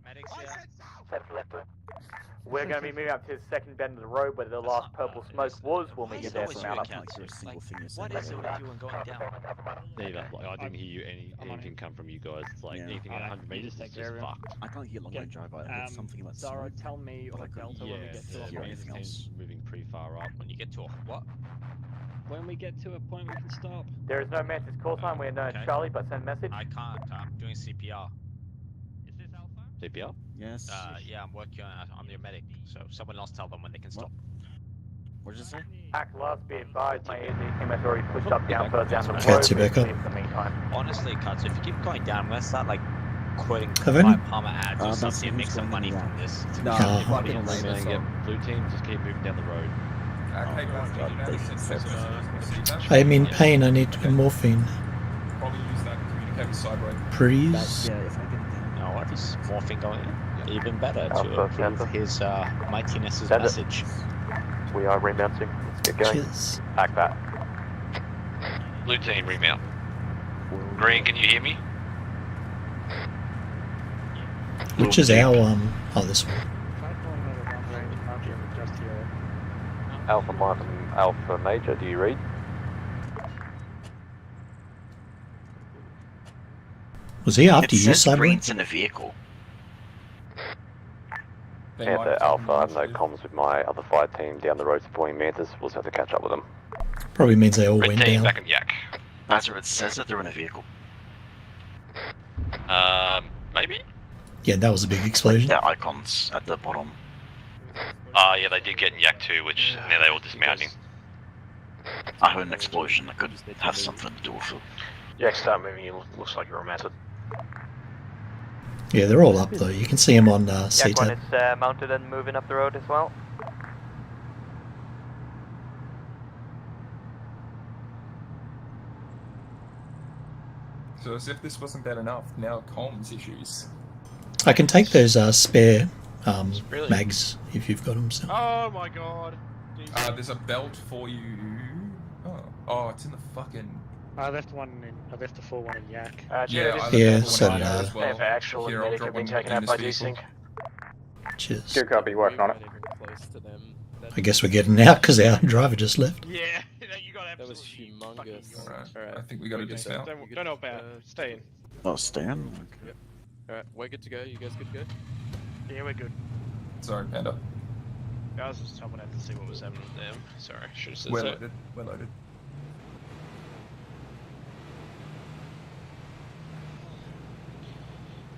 We're going to be moving up to the second bend of the road where the last purple smoke was. We'll meet you there for now. I can't hear a single thing you're saying. What is it with you and going down? Neither. Like, I didn't hear anything come from you guys. It's like anything at 100 meters is just fucked. I can't hear long range either. I heard something about Zara, smoke, tell me but or I couldn't Delta when we get to a hear point. anything else. Moving pretty far up. When you get to a what? When we get to a point we can stop. There is no Mantis call sign. We're known as Charlie, but send message. I can't. I'm doing CPR. Is this Alpha? CPR? Yes. Yeah, I'm working on. I'm your medic. So someone else tell them when they can stop. What did you say? Act last, be advised. My ED team has already pushed up down further down the road. Katsu back up. In the meantime. Honestly, Katsu, if you keep going down, I'm gonna start like quoting Have any? Palmer ads or something and make some money from this. No, Fucking lame, get blue team, just keep moving down the road. Okay, guys, I'm in pain, I need morphine. Probably use that to communicate with Cyber. Please. Yeah, if I can get No, what is morphing going in? Even better to Alpha, approve his mightiness's Send it. message. We are remounting. Let's get going. Cheers. Back that. Blue team remount. Green, can you hear me? Which is our, oh, this one. Alpha Martin, Alpha Major, do you read? Was he after you, Cyber? Green's in a vehicle. Panther Alpha, I have no comms with my other fire team down the road supporting Mantis. We'll just have to catch up with them. Probably means they all went down. Back in Yak. Bazzer, it says that they're in a vehicle. Maybe? Yeah, that was a big explosion. Their icons at the bottom. Yeah, they did get in Yak 2, which now they're all dismounting. I heard an explosion that could have something to do with it. Yak, start moving. It looks like you're mounted. Yeah, they're all up though. You can see them on Yak 1 CTAP. is mounted and moving up the road as well. So as if this wasn't bad enough, now comms issues. I can take those spare mags if you've got them. So. Oh my god. There's a belt for you. Oh, it's in the fucking. I left the full one in Yak. Yeah, so did I. If actual and medic have been taken out by desync. Cheers. Good copy, working on it. I guess we're getting out because our driver just left. Yeah, you got that was humongous. Alright, I think we got to dismount. Don't help out. Stay in. Oh, stand. Yep. Alright, we're good to go. You guys good to go? Yeah, we're good. Sorry, Panda. I was just hoping to see what was happening with them. Sorry, should have said We're so. loaded. We're loaded.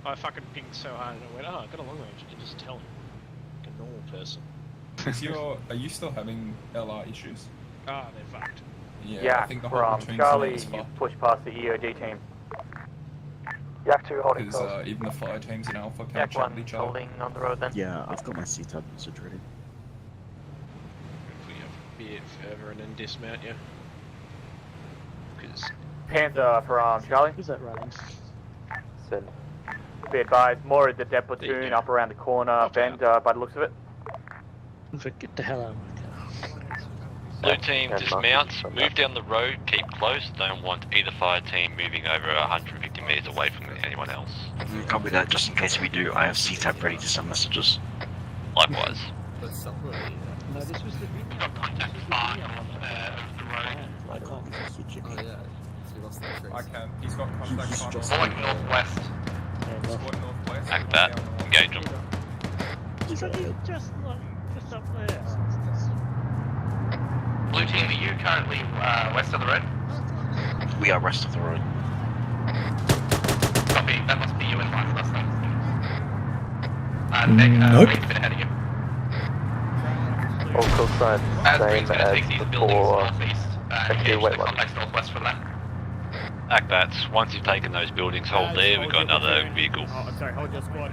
I fucking pinged so hard and I went, oh, I got a long range. You can just tell him. Like a normal person. Are you still having LR issues? Ah, they're fucked. Yeah, I think the whole platoon's Charlie, fucked. you push past the EOD team. Yak 2 holding Because close. even the fire teams in Alpha can't Yak chat 1 with each other. holding on the road then. Yeah, I've got my C-tab message ready. If we have be it further and then dismount you. Because Panther from Charlie. Who's that running? Send. Be advised, more of the dead platoon up around the corner bend by the looks of it. Get the hell out of my car. Blue team, dismount, move down the road, keep close. Don't want either fire team moving over 150 meters away from anyone else. Copy that, just in case we do. I have C-tab ready to send messages. Likewise. No, this was the video. Got contact far on the road. I can't. Oh yeah. So we lost the trace. I can. He's got contact Just going northwest. Squad northwest. Act that. Engage them. He's only just up there. Blue team, are you currently west of the road? We are west of the road. Copy, that must be you in line last time. Nope. Wait a bit ahead of you. All callsign Green's same going to take as these buildings before. northeast. Actually, Engage wait, the what? contacts northwest from that. Act that. Once you've taken those buildings, hold there. We've got another vehicle. Oh, I'm sorry, hold your squad,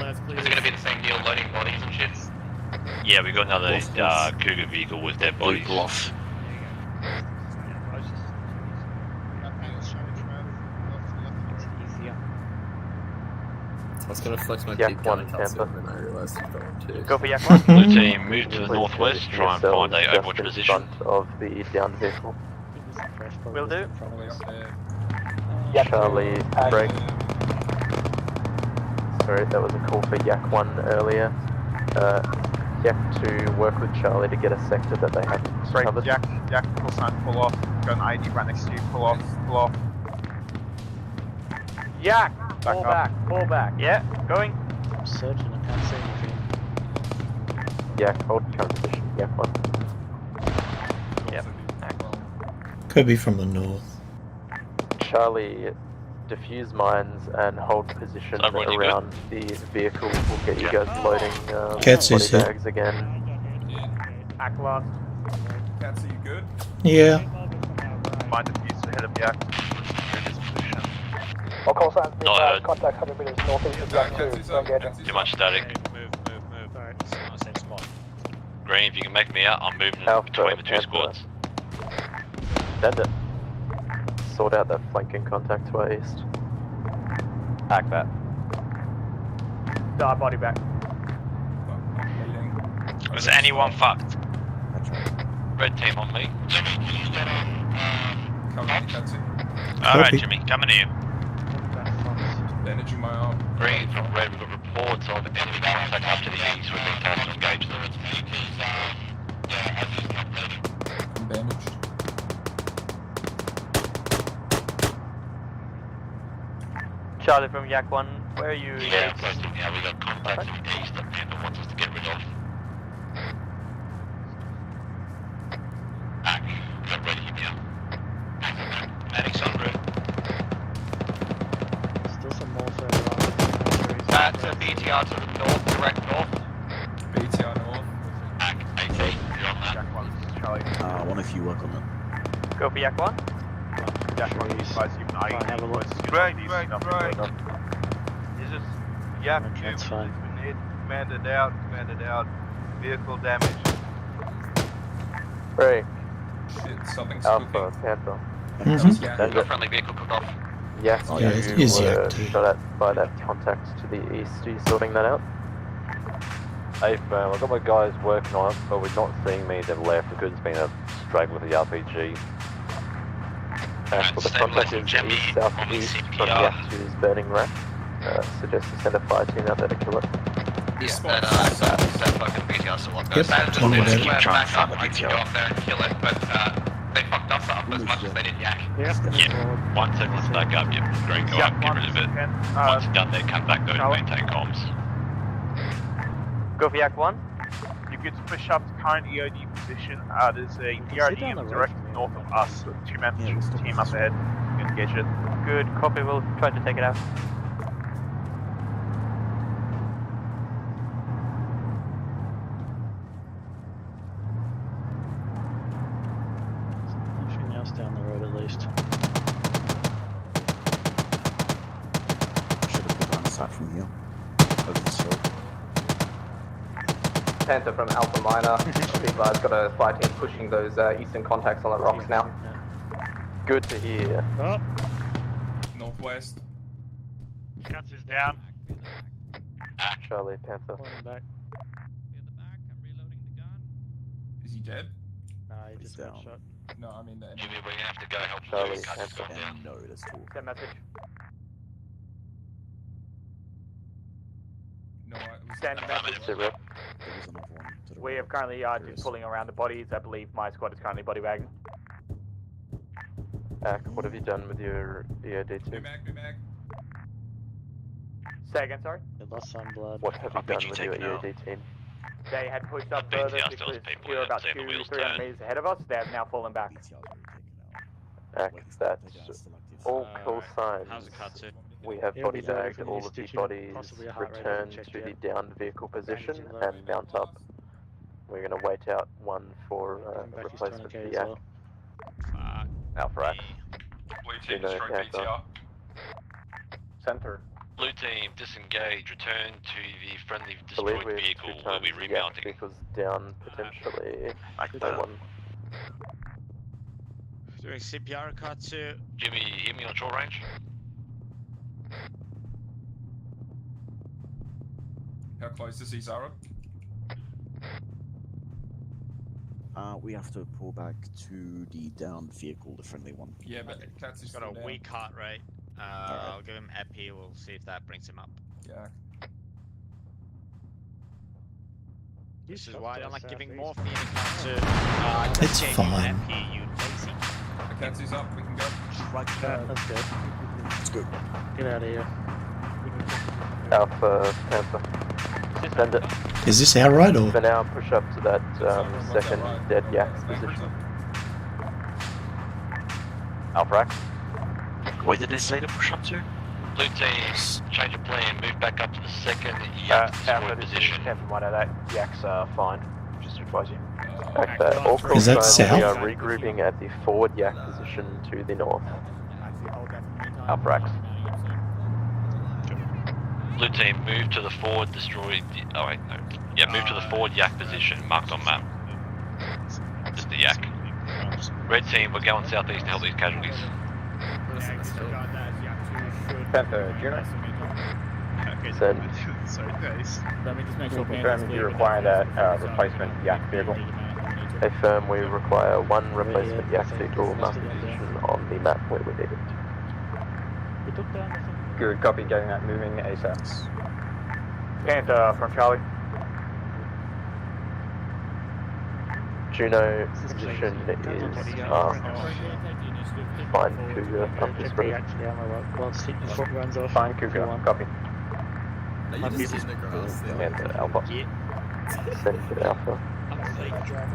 let's clear It's going to be the same deal, loading bodies and shit. Yeah, we've got another Cougar vehicle with dead bodies. Off. I was gonna flex my Yak deep down 1 and calcium, Tampa. and then I realized you've got one too. Go for Yak 1. Blue team, move to the Please northwest, position try and yourselves find a just overwatch in position. front of the downed vehicle. Will do. Probably up there. Yak 2 Charlie, has break. Sorry, that was a call for Yak 1 earlier. Yak 2, work with Charlie to get a sector that they haven't Break, covered. Yak, full sign, pull off. Got an ID right next to you, pull off, pull off. Yak, Back pull up. back, pull back. Yeah, going. I'm searching, I can't see anything. Yak, hold current position. Yak 1. Yep. Could be from the north. Charlie, defuse mines and hold position So, Rodney, good? around the vehicle. We'll get you guys loading Katsu's body here. bags again. Act last. Cats, are you good? Yeah. Mind defuse ahead of Yak. all call signs being Not heard. contact 100 meters northeast of Yak 2. So engaging. Too much static. Move. Alright, same spot. Green, if you can make me out, I'm moving Alpha, between the two Alpha. squads. Send it. Sort out that flanking contact to our east. Act that. Start body back. Was anyone fucked? Red team on me. Alright, Copy. Jimmy, coming in. Bandaging my arm. Green from red, we've got reports of enemy contact up to the east. We've been tasked to engage them. I'm bandaged. Charlie from Yak 1, where are you? Yeah, close to now. We've got contact from east that Panther wants us to get rid of. Back. We've got ready now. Addicts on route. Still some more further on. To BTR to the north, direct north. BTR north. Back. 18. You're on that. Yak 1, Charlie. One of you work on that. Go for Yak 1. Yak 1, advise you can Fine, have a look. Right. This is Yak 2. That's fine. Commanded out. Vehicle damage. Break. Shit, something's Alpha, cooking. Panther. Mhm. Send Got it. friendly vehicle cooked off. Yak Yeah, it is 2 Yak were 2. shot at by that contact to the east. Are you sorting that out? I've got my guys working on it, but we're not seeing many that have left because it's been a struggle with the RPG. For the contact is east southeast from Yak 2's burning rack. Suggest to send a fire team out there to kill it. Yeah, that fucking BTR still up there. Yep, tell me about it. Keep trying to find the BTR. Go up there and kill it, but they fucked us up as much as they did Yak. Yeah. Once everyone's back up, yeah, great, go up, get rid of it. Once you're done there, come back, go to maintain comms. Go for Yak 1. You could push up to current EOD position. There's a EOD directly north of us. 2-man team up ahead. Engage it. Good, copy, we'll try to take it out. Nothing else down the road at least. Should have put on side from here. Over this road. Panther from Alpha Minor. I've got a fire team pushing those eastern contacts on the rocks now. Good to hear. Oh. Northwest. Cuts is down. Charlie, Panther. Back. Is he dead? Nah, he just got shot. No, I mean the enemy. Jimmy, we're gonna have to go help Charlie, cut this Panther. down. No, that's cool. Send message. No, it was Send message. There was another one to the We right. have currently just pulling around the bodies. I believe my squad is currently body bagging. What have you done with your EOD team? Mag. Say again, sorry? They lost some blood. What have you done with your EOD team? They had pushed up further to secure about 200-300 meters ahead of us. They have now fallen back. That's all call signs. How's it cut to? We have Yeah, body we have bagged from all the of the institution, bodies, possibly a heart rate return check to the yet. downed vehicle position too low. and mount up. We're going to wait out one for Back a is replacement for 20k as Yak. well. Fuck. Alpha X. Blue team destroyed BTR. Center. Blue team, disengage, return to the friendly Believe destroyed we have vehicle. 2 We'll be tons Yak remounting. vehicles down potentially. No one. Doing CPR cut to. Jimmy, you hear me on short range? How close is he, Zara? We have to pull back to the downed vehicle, the friendly one. Yeah, but Cats is He's got still a down. weak heart rate. I'll give him EP. We'll see if that brings him up. Yeah. This is why I don't like giving morphine to. It's fine. EP, you lazy. Cats is up, we can go. That's good. Let's go. Get out of here. Alpha Panther. Send it. Is this our ride or? For now, push up to that second dead Yak's position. Alpha X. Where did they say to push up to? Blue team, change of plan, move back up to the second Alpha position. 10-1 of that. Yak's fine. Just to advise you. All call Is that signs, we south? are regrouping at the forward Yak position to the north. Alpha X. Blue team, move to the forward destroyed. Oh wait, no. Yeah, move to the forward Yak position marked on map. Just the Yak. Red team, we're going southeast to help these casualties. Panther, Juno. Send. Let me just make sure Confirm you require that replacement Yak vehicle. Affirm we require one replacement Yak vehicle marked position on the map where we need it. We took down the thing. Good, copy, getting that moving ASAP. Panther from Charlie. Juno position is fine Cougar up this road. Actually, I'm alright. Well, stick the foot runs off. Fine, Cougar, copy. And Alpha. Send to Alpha.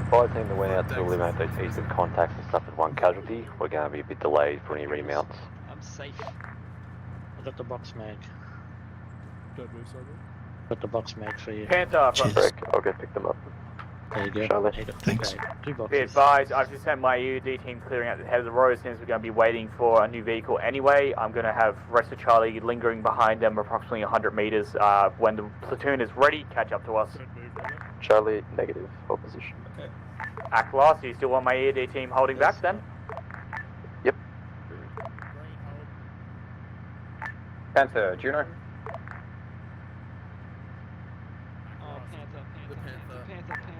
Fire team that went out to eliminate those eastern contacts and suffered one casualty. We're going to be a bit delayed for any remounts. I'm safe. I got the box mag. Got the box mag for you. Panther from Break. I'll go pick them up. There you go. Charlie. Thanks. Okay, 2 Be boxes. advised, I've just sent my EUD team clearing out the head of the road since we're going to be waiting for a new vehicle anyway. I'm going to have rest of Charlie lingering behind them approximately 100 meters. When the platoon is ready, catch up to us. Charlie, negative opposition. Okay. Act last, do you still want my EUD team holding back then? Yep. Panther, Juno. Oh, Panther.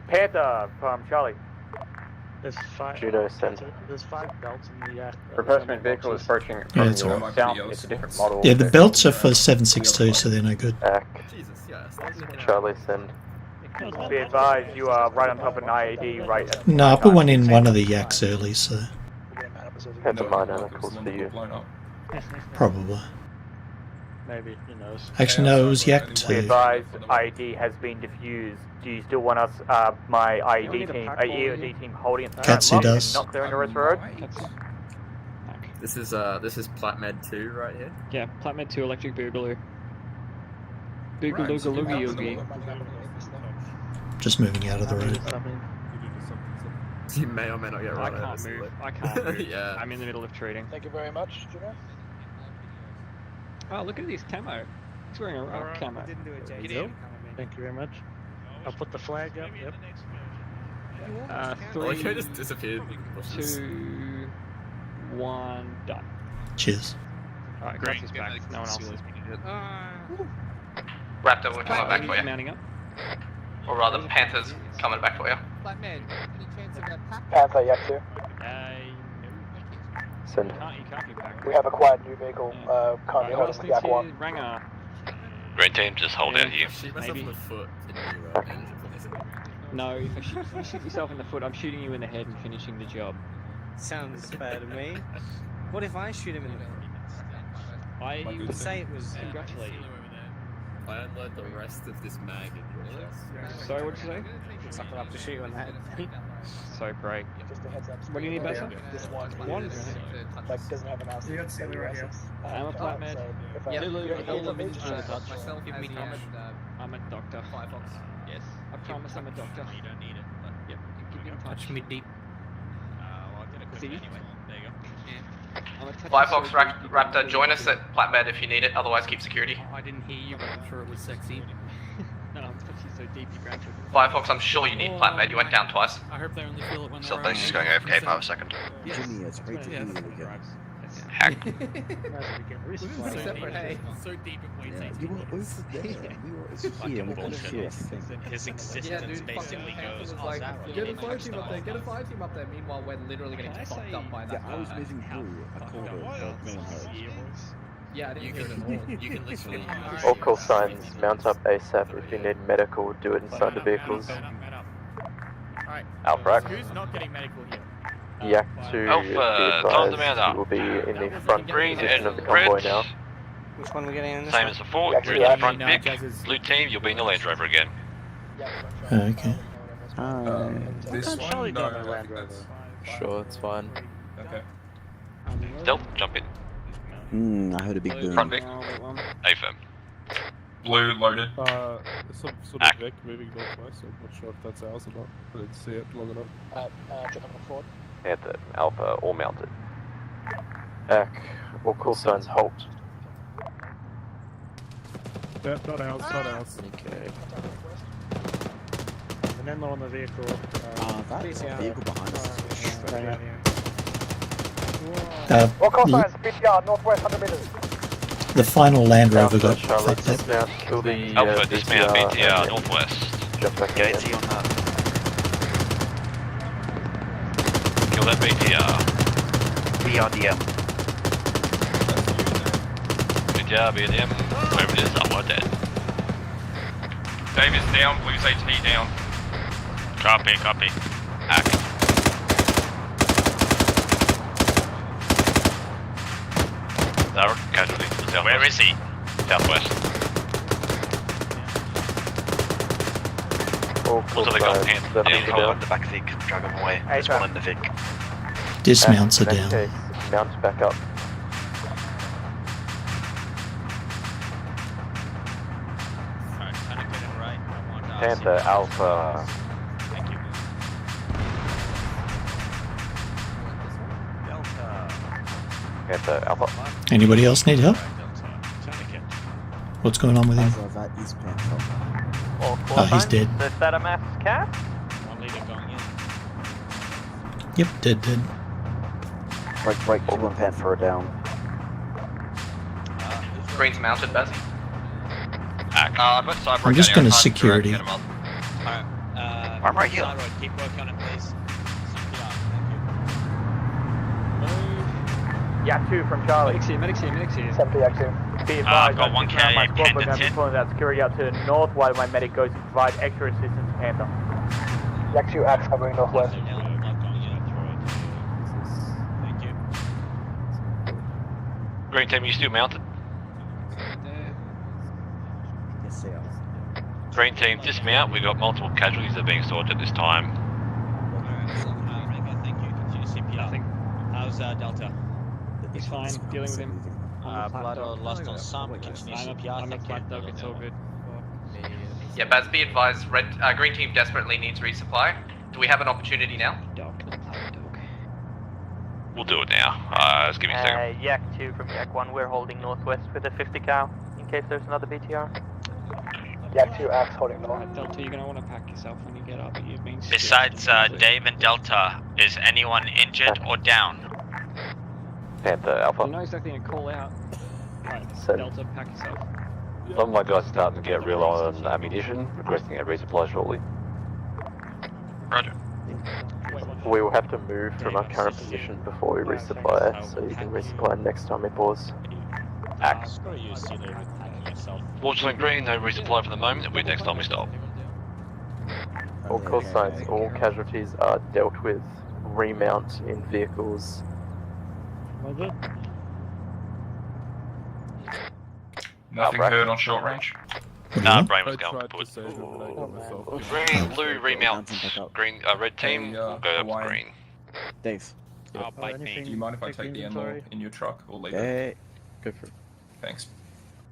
Panther from Charlie. There's five. Judo send. There's 5 belts in the Replacement vehicle is approaching Yeah, from it's your alright. south. It's a different model. Yeah, the belts are for 762, so they're no good. Charlie send. Be advised, you are right on top of an IED right at No, I put one in one of the yaks early, so Panther minor calls for you. probably. Maybe, who knows. Actually, no, it was yak Be 2. advised, IED has been defused. Do you still want us, my IED team, EOD team holding it Katsu locked and does. not clearing the rest of the road? This is Platmed 2 right here. Yeah, Platmed 2 electric boogaloo. Boogaloo galoogie oogie. Just moving out of the road. You may or may not get right. I can't move. I can't move. Yeah. I'm in the middle of trading. Thank you very much, Juno. Oh, look at this camo. He's wearing a rock camo. Thank you very much. I'll put the flag up. Yep. Oh, he just disappeared. 2, 1, done. Cheers. Alright, Grace is back. No one else is. Raptor, we're coming back for you. Mounting up. Or rather, Panther's coming back for you. Panther, Yak 2. Send. We have acquired new vehicle, currently holding Yak 1. Ranger. Green team, just hold out here. Maybe. No, if you shoot yourself in the foot, I'm shooting you in the head and finishing the job. Sounds fair to me. What if I shoot him in the foot? You would say it was... Congratulate you. I unload the rest of this mag in your chest. Sorry, what'd you say? Looks like I'll have to shoot you in the head. So great. Just a heads up. What do you need, Bessa? This one. One? Like, doesn't have an outfit. You got Sammy right here. I'm a flat man. Yeah, Give me I'm a doctor. Yes. I promise I'm a doctor. No, you don't need it. But yep. Keep in touch. Me deep. Well, I'll get a quick anyway. There you go. Firefox Raptor, join us at Platmed if you need it, otherwise keep security. I didn't hear you, but I'm sure it was sexy. No, I'm touching so deep you grabbed it. Firefox, I'm sure you need Platmed, you went down twice. I hope they only feel it when they're Salafist is going AFK for a second. Jimmy, it's great to hear you again. Hack. So deep it weighs You were over there. We were here. We couldn't hear a thing. His existence basically goes, like, get a fire team up there, get a fire team up there. Meanwhile, we're literally getting fucked up by that. Yeah, I was moving through. I called her. Yeah, I didn't hear it at all. You can literally... All call signs, mount up ASAP. If you need medical, do it inside the vehicles. Alright. Alpha. Who's not getting medical here? Yak 2, Alpha, time to mount up. will be in the front Green position and of the convoy red. now. Which one are we getting in this Same one? as before, you're in the front pick. Blue team, you'll be in the Land Rover again. Okay. This one? No, Land Rover. Sure, it's fine. Okay. Stealth, jump in. I heard a big boom. Front pick. A-firm. Blue loaded. Some sort of Vic moving northwest. I'm not sure if that's ours or not. I didn't see it long enough. Check on the Ford. Panther, Alpha, all mounted. Back. All call signs halt. Yep, not ours, not ours. Okay. And then on the vehicle. That vehicle behind us. All call signs, BTR, northwest 100 meters. The final Land Rover got Charlie, fucked up. dismount, kill the Alpha, dismount, BTR, and northwest. jump back in. on that. Kill that BTR. BRDM. Good job, BDM. Whoever it is, I want that. Davis down, Blue's HT down. Copy, copy. Hack. Tower, casualty. Southwest. Where is he? Southwest. All call Also, they got signs, Panther. left Yeah, and hold down. on. The back Vic, drag him away. There's one in the Vic. Dismounts are In that down. case, mount back up. Panther, Alpha. Thank you. Panther, Alpha. Anybody else need help? What's going on with him? That is Panther. All call Oh, he's signs. dead. Is that a mass cap? One leader going in. Yep, dead. Break, all and Panther are down. Green's mounted, Bez. Hack. I'm just going to security. Alright, I'm right here. Keep working on it, please. Yak 2 from Charlie. Medics here. 70 Yak 2. Be I've advised, got one KIA, my squad, we're Panda going to be 10. pulling that security out to the north while my medic goes to provide extra assistance to Panther. Yak 2 Axe covering northwest. Thank you. Green team, you still mounted? Yes, they are. Green team, dismount. We've got multiple casualties that are being sorted at this time. Thank you. Continue CPR. How's Delta? He's fine. Dealing with him. Blood lost on some. Continue CPR. I'm a flat dog. It's all good. Yeah, Baz, be advised, green team desperately needs resupply. Do we have an opportunity now? We'll do it now. Just give me a second. Yak 2 from Yak 1, we're holding northwest with a 50 cal in case there's another BTR. Yak 2 Axe holding north. Delta, you're gonna want to pack yourself when you get up. You've been Besides Dave and Delta, is anyone injured or down? Panther Alpha. You know exactly to call out. Right, Delta, pack yourself. Some of my guys are starting to get real on ammunition, requesting a resupply shortly. Roger. We will have to move from our current position before we resupply, so you can resupply next time we pause. Axe. Watchline Green, no resupply for the moment. It'll be next time we stop. All call signs, all casualties are dealt with. Remount in vehicles. All good. Nothing heard on short range. Nah, Brain was going to put. myself. Green, blue, remount. Green, red team, we'll go up Hawaii. green. Dave. Do you mind if I take the ammo in your truck or leave it? Hey, go for it. Thanks.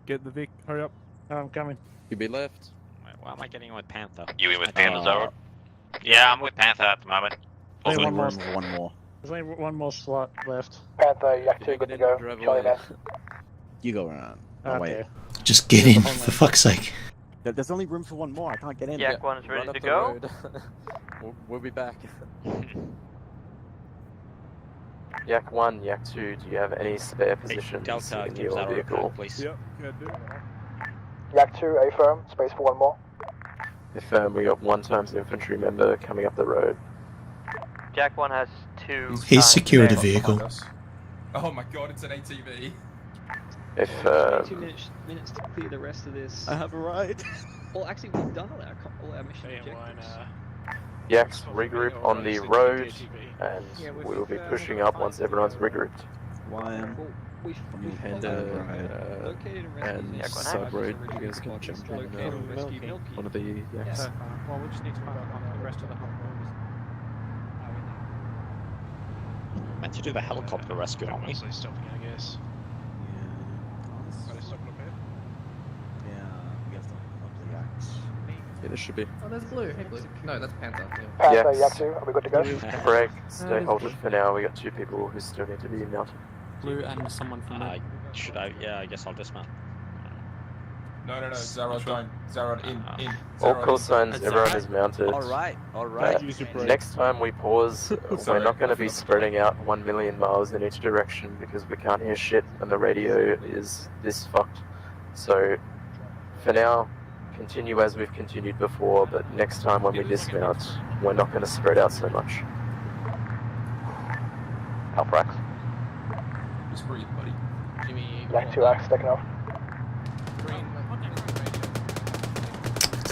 Get the Vic, hurry up. I'm coming. You be left. Wait, why am I getting in with Panther? You in with Panther, Zara? Yeah, I'm with Panther at the moment. Only One one more. more. One more. There's only one more slot left. Panther, Yak 2, good to go. Charlie man. You go around. Oh, Okay. wait. Just get in, for fuck's sake. There's only room for one more. I can't get in. Yak 1 is ready to go. we'll be back. Yak 1, Yak 2, do you have any spare positions Delta, in give your Zara a vehicle? pack, please. Yep, yeah, do. Yak 2, A firm, space for one more. Affirm, we got 1 times infantry member coming up the road. Yak 1 has 2. He's secured a times vehicle. Oh my god, it's an ATV. If 2 minutes to clear the rest of this. I have a ride. Well, actually, we've done all our mission objectives. Yaks, regroup on the road, and we will be pushing up once everyone's regrouped. One. We've Panda, located and and rescued sub road. Milky. You guys can jump in Located and rescued Milky. one of the Yaks. Well, we just need to find out the rest of the whole Meant to do the helicopter rescue, aren't we? stopping, I guess. Yeah, we have to up the Yaks. Yeah, there should be. Oh, there's blue. Hey, blue. No, that's Panther. Panther, Yes. Yak 2, are we good to go? Greg, stay halted for now. We got 2 people who still need to be mounted. Blue and someone from Should I? Yeah, I guess I'll dismount. No, Zarod, don't. Zarod, in. All Zarod, call in. signs, everyone is mounted. Alright. Next time we pause, we're not going to be spreading out 1 million miles in each direction because we can't hear shit and the radio is this fucked. So, for now, continue as we've continued before, but next time when we dismount, we're not going to spread out so much. Alprax. Just breathe, buddy. Yak 2 Axe taking off.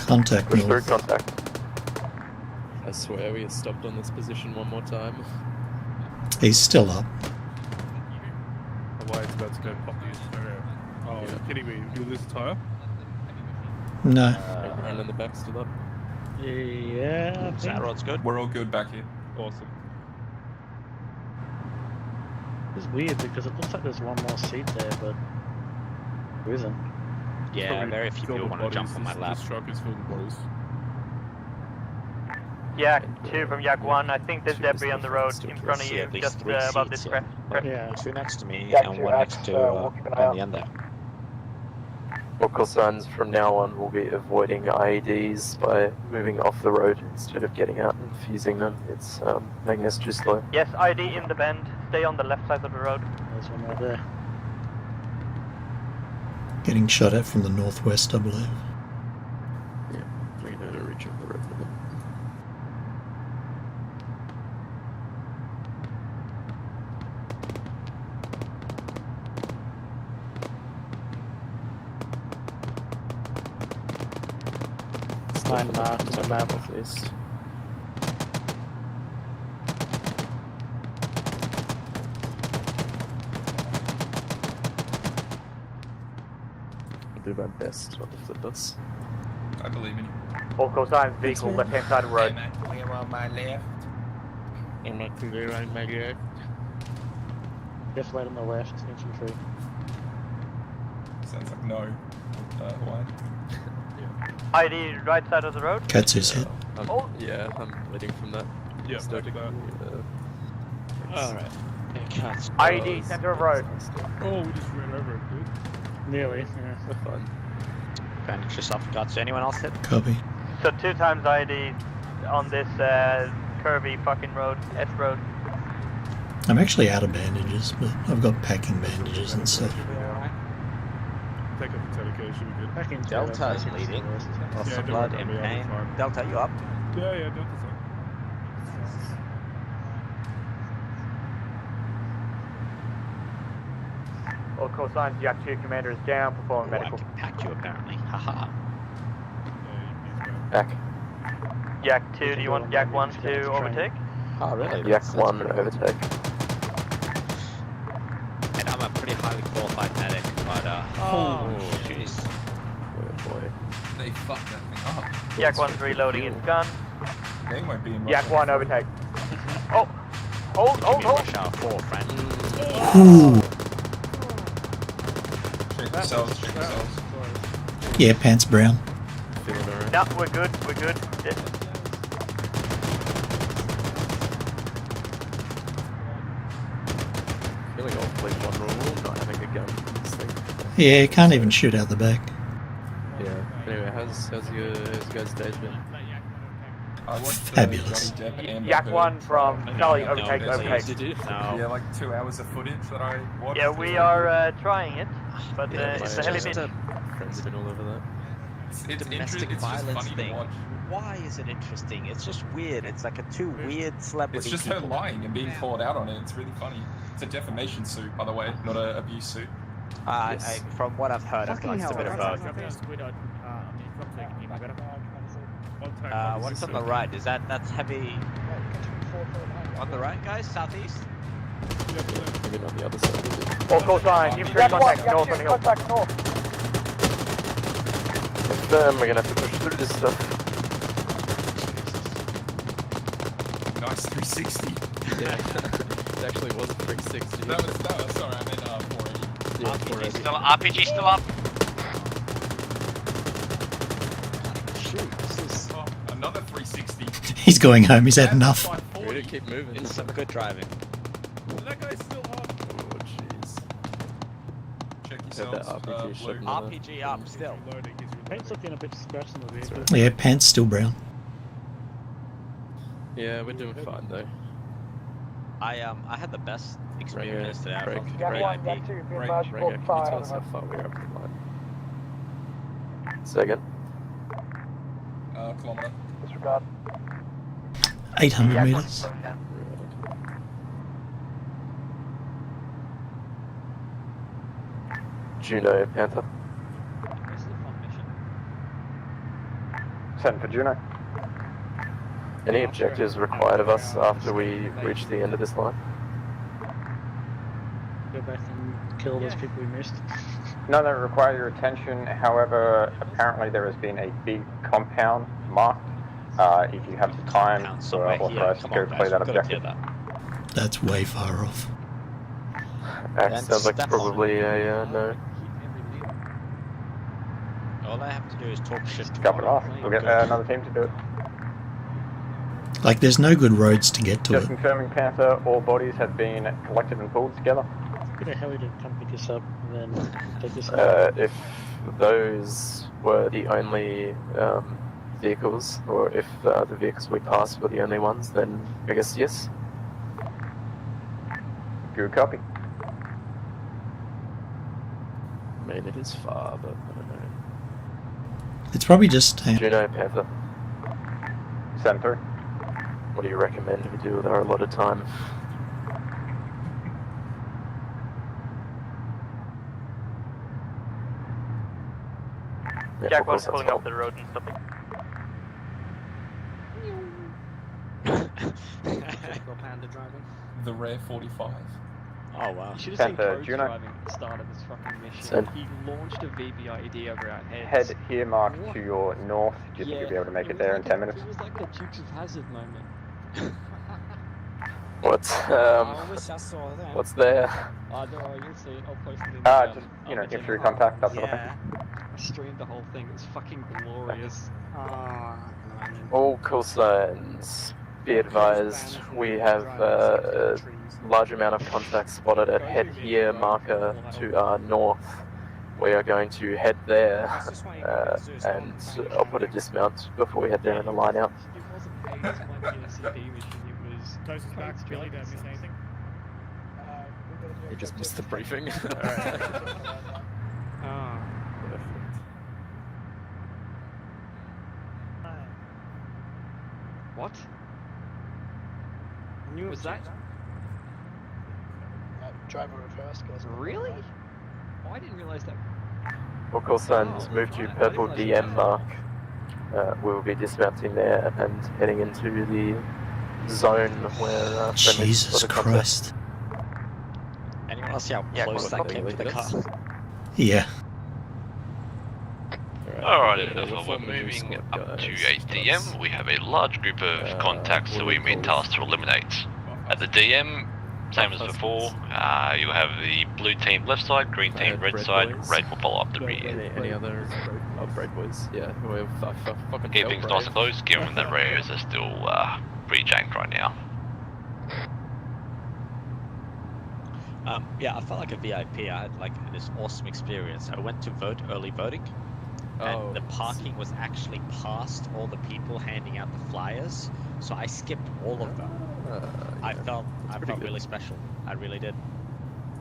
Contact Push through north. contact. I swear we are stopped on this position one more time. He's still up. Why it's about to go pop the stereo. Oh, you're kidding me. You lose the tire? No. Everyone in the back stood up. Yeah, I think Rod's good. We're all good back here. Awesome. it's weird because it looks like there's one more seat there, but there isn't. Yeah, Probably very few fill people the want to jump bodies. on my lap. This truck is full of bodies. Yak 2 from Yak 1, I think there's debris on the road in front of See you, at least just 3 above this seats, crest. Yeah. 2 next to me Yak and 2 1 Axe, next to we'll keep an eye on the out. end there. All call signs from now on will be avoiding IEDs by moving off the road instead of getting out and fusing them. It's making us too slow. Yes, ID in the bend, stay on the left side of the road. There's one right there. Getting shot at from the northwest, I believe. Yeah, we know to reach up the road with it. sign marked on the map. This. I'll do my best not to flip us. I believe in you. All call signs, vehicle left hand side of the road. Clear on my left. I'm not clear on my left. Just right on the left, infantry. Sounds like no. Wide. ID right side of the road. Katsu's hit. Yeah, I'm leading from that. Yeah, Static. Alright. ID center of road. Oh, we just ran over it, dude. Nearly, yeah. That's fun. Bandage yourself, Guts. Anyone else hit? Copy. So 2 times ID on this curvy fucking road, S road. I'm actually out of bandages, but I've got packing bandages and stuff. Take up the dedication again. Delta is leading. Lost some blood in pain. Delta, you up? Yeah, Delta's up. All call signs, Yak 2 commander is down, performing medical. I can pack you apparently. Haha. Back. Yak 2, do you want Yak 1 to overtake? Oh really? Yak 1 overtake. And I'm a pretty highly qualified medic, but oh jeez. Oh boy. They fucked that thing up. Yak 1's reloading his gun. They might be in Yak 1 overtake. Oh! Hold! Rush hour 4, friend. Ooh. Check yourselves, check yourselves. Yeah, pants brown. No, we're good, we're good. Feeling awfully vulnerable not having a gun in this thing. Yeah, you can't even shoot out the back. Yeah. Anyway, how's your guys' days been? I watched Fabulous. Johnny Depp and Yak 1 from Sully, No, overtake. Did you? No. Yeah, like 2 hours of footage that I watched. Yeah, we are trying it, but Yeah, it's a heavy just bit. Friends been all over that. It's Domestic just violence funny thing. to watch. Why is it interesting? It's just weird. It's like a two weird celebrity. It's just her lying and being called out on it. It's really funny. It's a defamation suit, by the way, not an abuse suit. Yes. From what I've heard, I think it's a bit of both. What's on the right? Is that's heavy? On the right, guys? Southeast? Maybe on the other side. All call signs, infantry contact north on the hill. Contact north. Confirm, we're gonna have to push through this stuff. Nice 360. Yeah. It actually was 360. That was sorry, I meant 480. Yeah, RPG still up. Shoot, this is Another 360. He's going home, he's had enough. Ready to keep moving. it's some good driving. That guy's still up. Oh jeez. Check Had that yourselves. RPG Blue. shot in the- RPG up still. Paint's looking a bit scratched in the vehicle. Yeah, pants still brown. Yeah, we're doing fine though. I had the best experience today. Break, from Yak 1, VIP. Yak 2, be Right, advised, Rego, bulk can you fire tell on us the how road. far we are from the line? Second. Kilometer. Disregard. 800 meters. Juno, Panther. Send for Juno. Any objectives required of us after we reach the end of this line? Go back and kill those people we missed. None that require your attention. However, apparently there has been a big compound marked. If you have the time, somewhere here. authorized to Come go on, play guys, that we've got to objective. clear that. That's way far off. Sounds like that's- probably a no. All I have to do is talk shit to Drop it one. off. We'll get another team to do it. Like, there's no good roads to get to Just it. confirming, Panther, all bodies have been collected and pulled together. Get a heli to come pick us up and then take us out. If those were the only vehicles, or if the vehicles we passed were the only ones, then I guess yes. Good copy. I mean, it is far, but I don't know. It's probably just... Juno, Panther. Send through. What do you recommend we do with our allotted time? Yeah, Jack of course 1's pulling that's off the road and something. Typical Panda driving. The rare 45. Oh wow. You should have seen Panther, Codes do you know- driving at the start of this fucking mission. Send. He launched a VBIED over our heads. Head here marked to your north. Do you think you'll be able to make it there in 10 minutes? It was like the Dukes of Hazzard moment. What's I wish I saw that. what's there? I don't know, you'll see it. I'll post it in Just, you know, infantry contact, that sort of thing. I streamed the whole thing. It was fucking glorious. All call signs. Be advised, we have a large amount of contacts spotted at head here marker to our north. We are going to head there, and I'll put a dismount before we head there in the line out. It wasn't paid to my PSCP mission, it was... Closest back, Billy, don't miss anything. You just missed the briefing. What? What was that? Driver reverse, guys. Really? Oh, I didn't realize that. All call signs move to purple DM mark. We will be dismounting there and heading into the zone where Jesus Christ. Anyone else see how close that came to the car? Yeah. Alright, we're moving up to 8 DM. We have a large group of contacts that we've been tasked to eliminate. At the DM, same as before, you'll have the blue team left side, green team red side, red will follow up the rear. Any other bread boys? Yeah, fucking Keep things nice and close, given that rares are still pretty janked right now. Yeah, I felt like a VIP. I had like this awesome experience. I went to vote, early voting, and the parking was actually past all the people handing out the flyers, so I skipped all of them. I felt really special. I really did.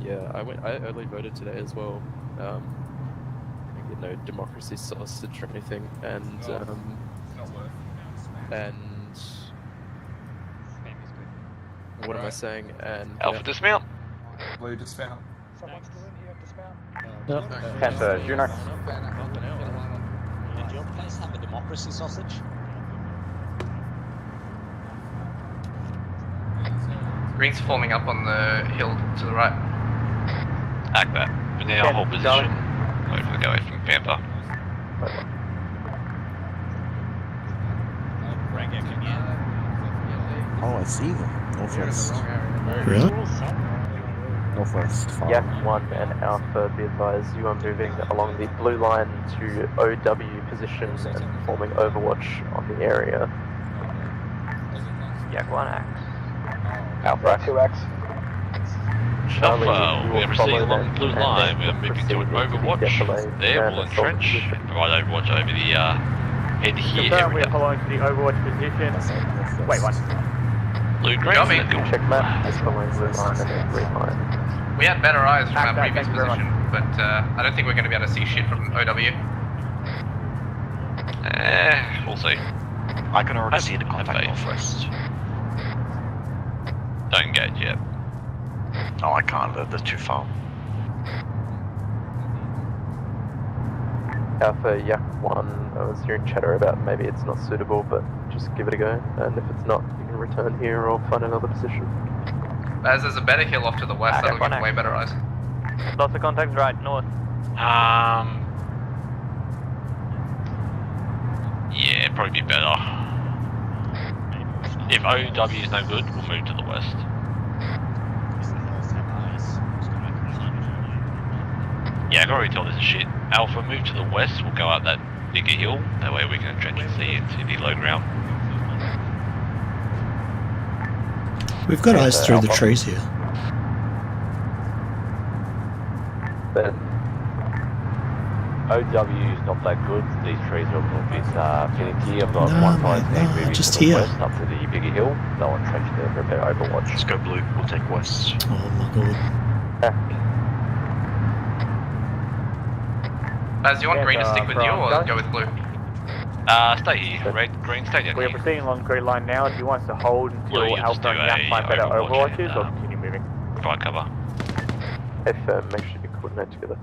Yeah, I early voted today as well. You know, democracy sausage or anything, and what am I saying? And Alpha dismount. Blue dismount. Someone's still in here, dismount. Panther, do you know? Did your place have a democracy sausage? Green's forming up on the hill to the right. Act that. We're now hold position. Wait for the guy from Panther. Oh, I see them. Northwest. Really? Northwest. Yak 1 and Alpha, be advised, you are moving along the blue line to OW position and forming overwatch on the area. Yak 1X. Alpha 2X. Alpha, we are proceeding along the blue line. We are moving to an overwatch. There, we'll entrench and provide overwatch over the head here Confirm we area. are following to the overwatch position. Wait, what? Blue green. Check map, is following blue line and then green line. We had better eyes from our previous position, but I don't think we're going to be able to see shit from OW. We'll see. I can already see the contact northwest. Don't engage yet. No, I can't. They're too far. Alpha, Yak 1, I was hearing chatter about maybe it's not suitable, but just give it a go, and if it's not, you can return here or find another position. As there's a better hill off to the west, that'll give way better eyes. Lots of contacts right north. Yeah, probably be better. If OW is no good, we'll move to the west. Yeah, I can already tell this is shit. Alpha, move to the west, we'll go up that bigger hill, that way we can entrench and see into the low ground. We've got eyes through the trees here. But OW is not that good. These trees are a little bit finicky. I've got one side team moving just to the here. west up to the bigger hill. They'll entrench there for a better overwatch. Let's go blue. We'll take west. Oh my god. Baz, you want green to stick with you or go with blue? Stay here. Red, green, stay down We are here. proceeding along the green line now. Do you want us to hold until Blue, you'll just Alpha do and Yak find a better overwatch overwatches, and, or continue moving? Provide cover. If make sure you coordinate together.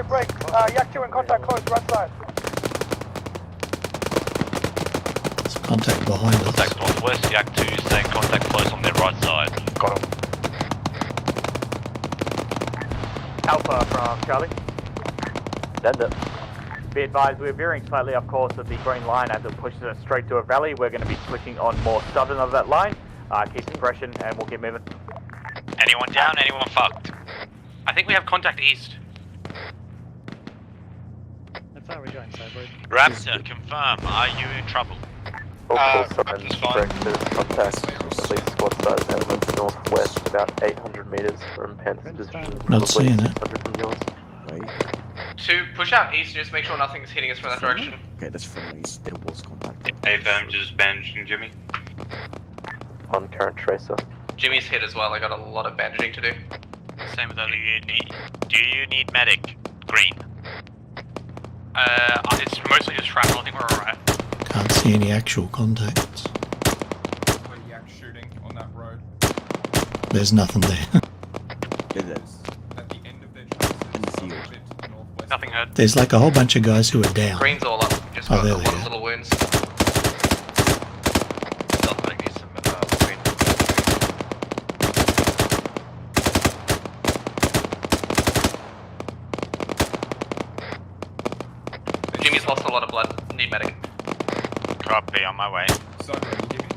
Break. Yak 2 in contact close, right side. Contact behind us. Contact northwest, Yak 2 staying contact close on their right side. Got him. Alpha from Charlie. Send it. Be advised, we're veering slightly off course of the green line as it pushes us straight to a valley. We're going to be switching on more southern of that line. Keep suppression and we'll keep moving. Anyone down? Anyone fucked? I think we have contact east. How far are we going, Cyber? Raptor, confirm. Are you in trouble? All signs corrected. Contact police squad size elements northwest, about 800 meters from Panther's position. Not seeing it. 100 from yours. To push out east, just make sure nothing's hitting us from that direction. Okay, that's from east. There was contact. AFM, just bandaging Jimmy. On current tracer. Jimmy's hit as well. I got a lot of bandaging to do. Same with other. Do you need medic? Green. It's mostly just shrapnel. I think we're alright. Can't see any actual contacts. We're yak shooting on that road. There's nothing there. It is. At the end of their Nothing heard. There's like a whole bunch of guys who are down. Green's all up. Just Oh, got there a they lot are. of little wounds. Jimmy's lost a lot of blood. Need medic. Copy, on my way. Sorry, you hear me?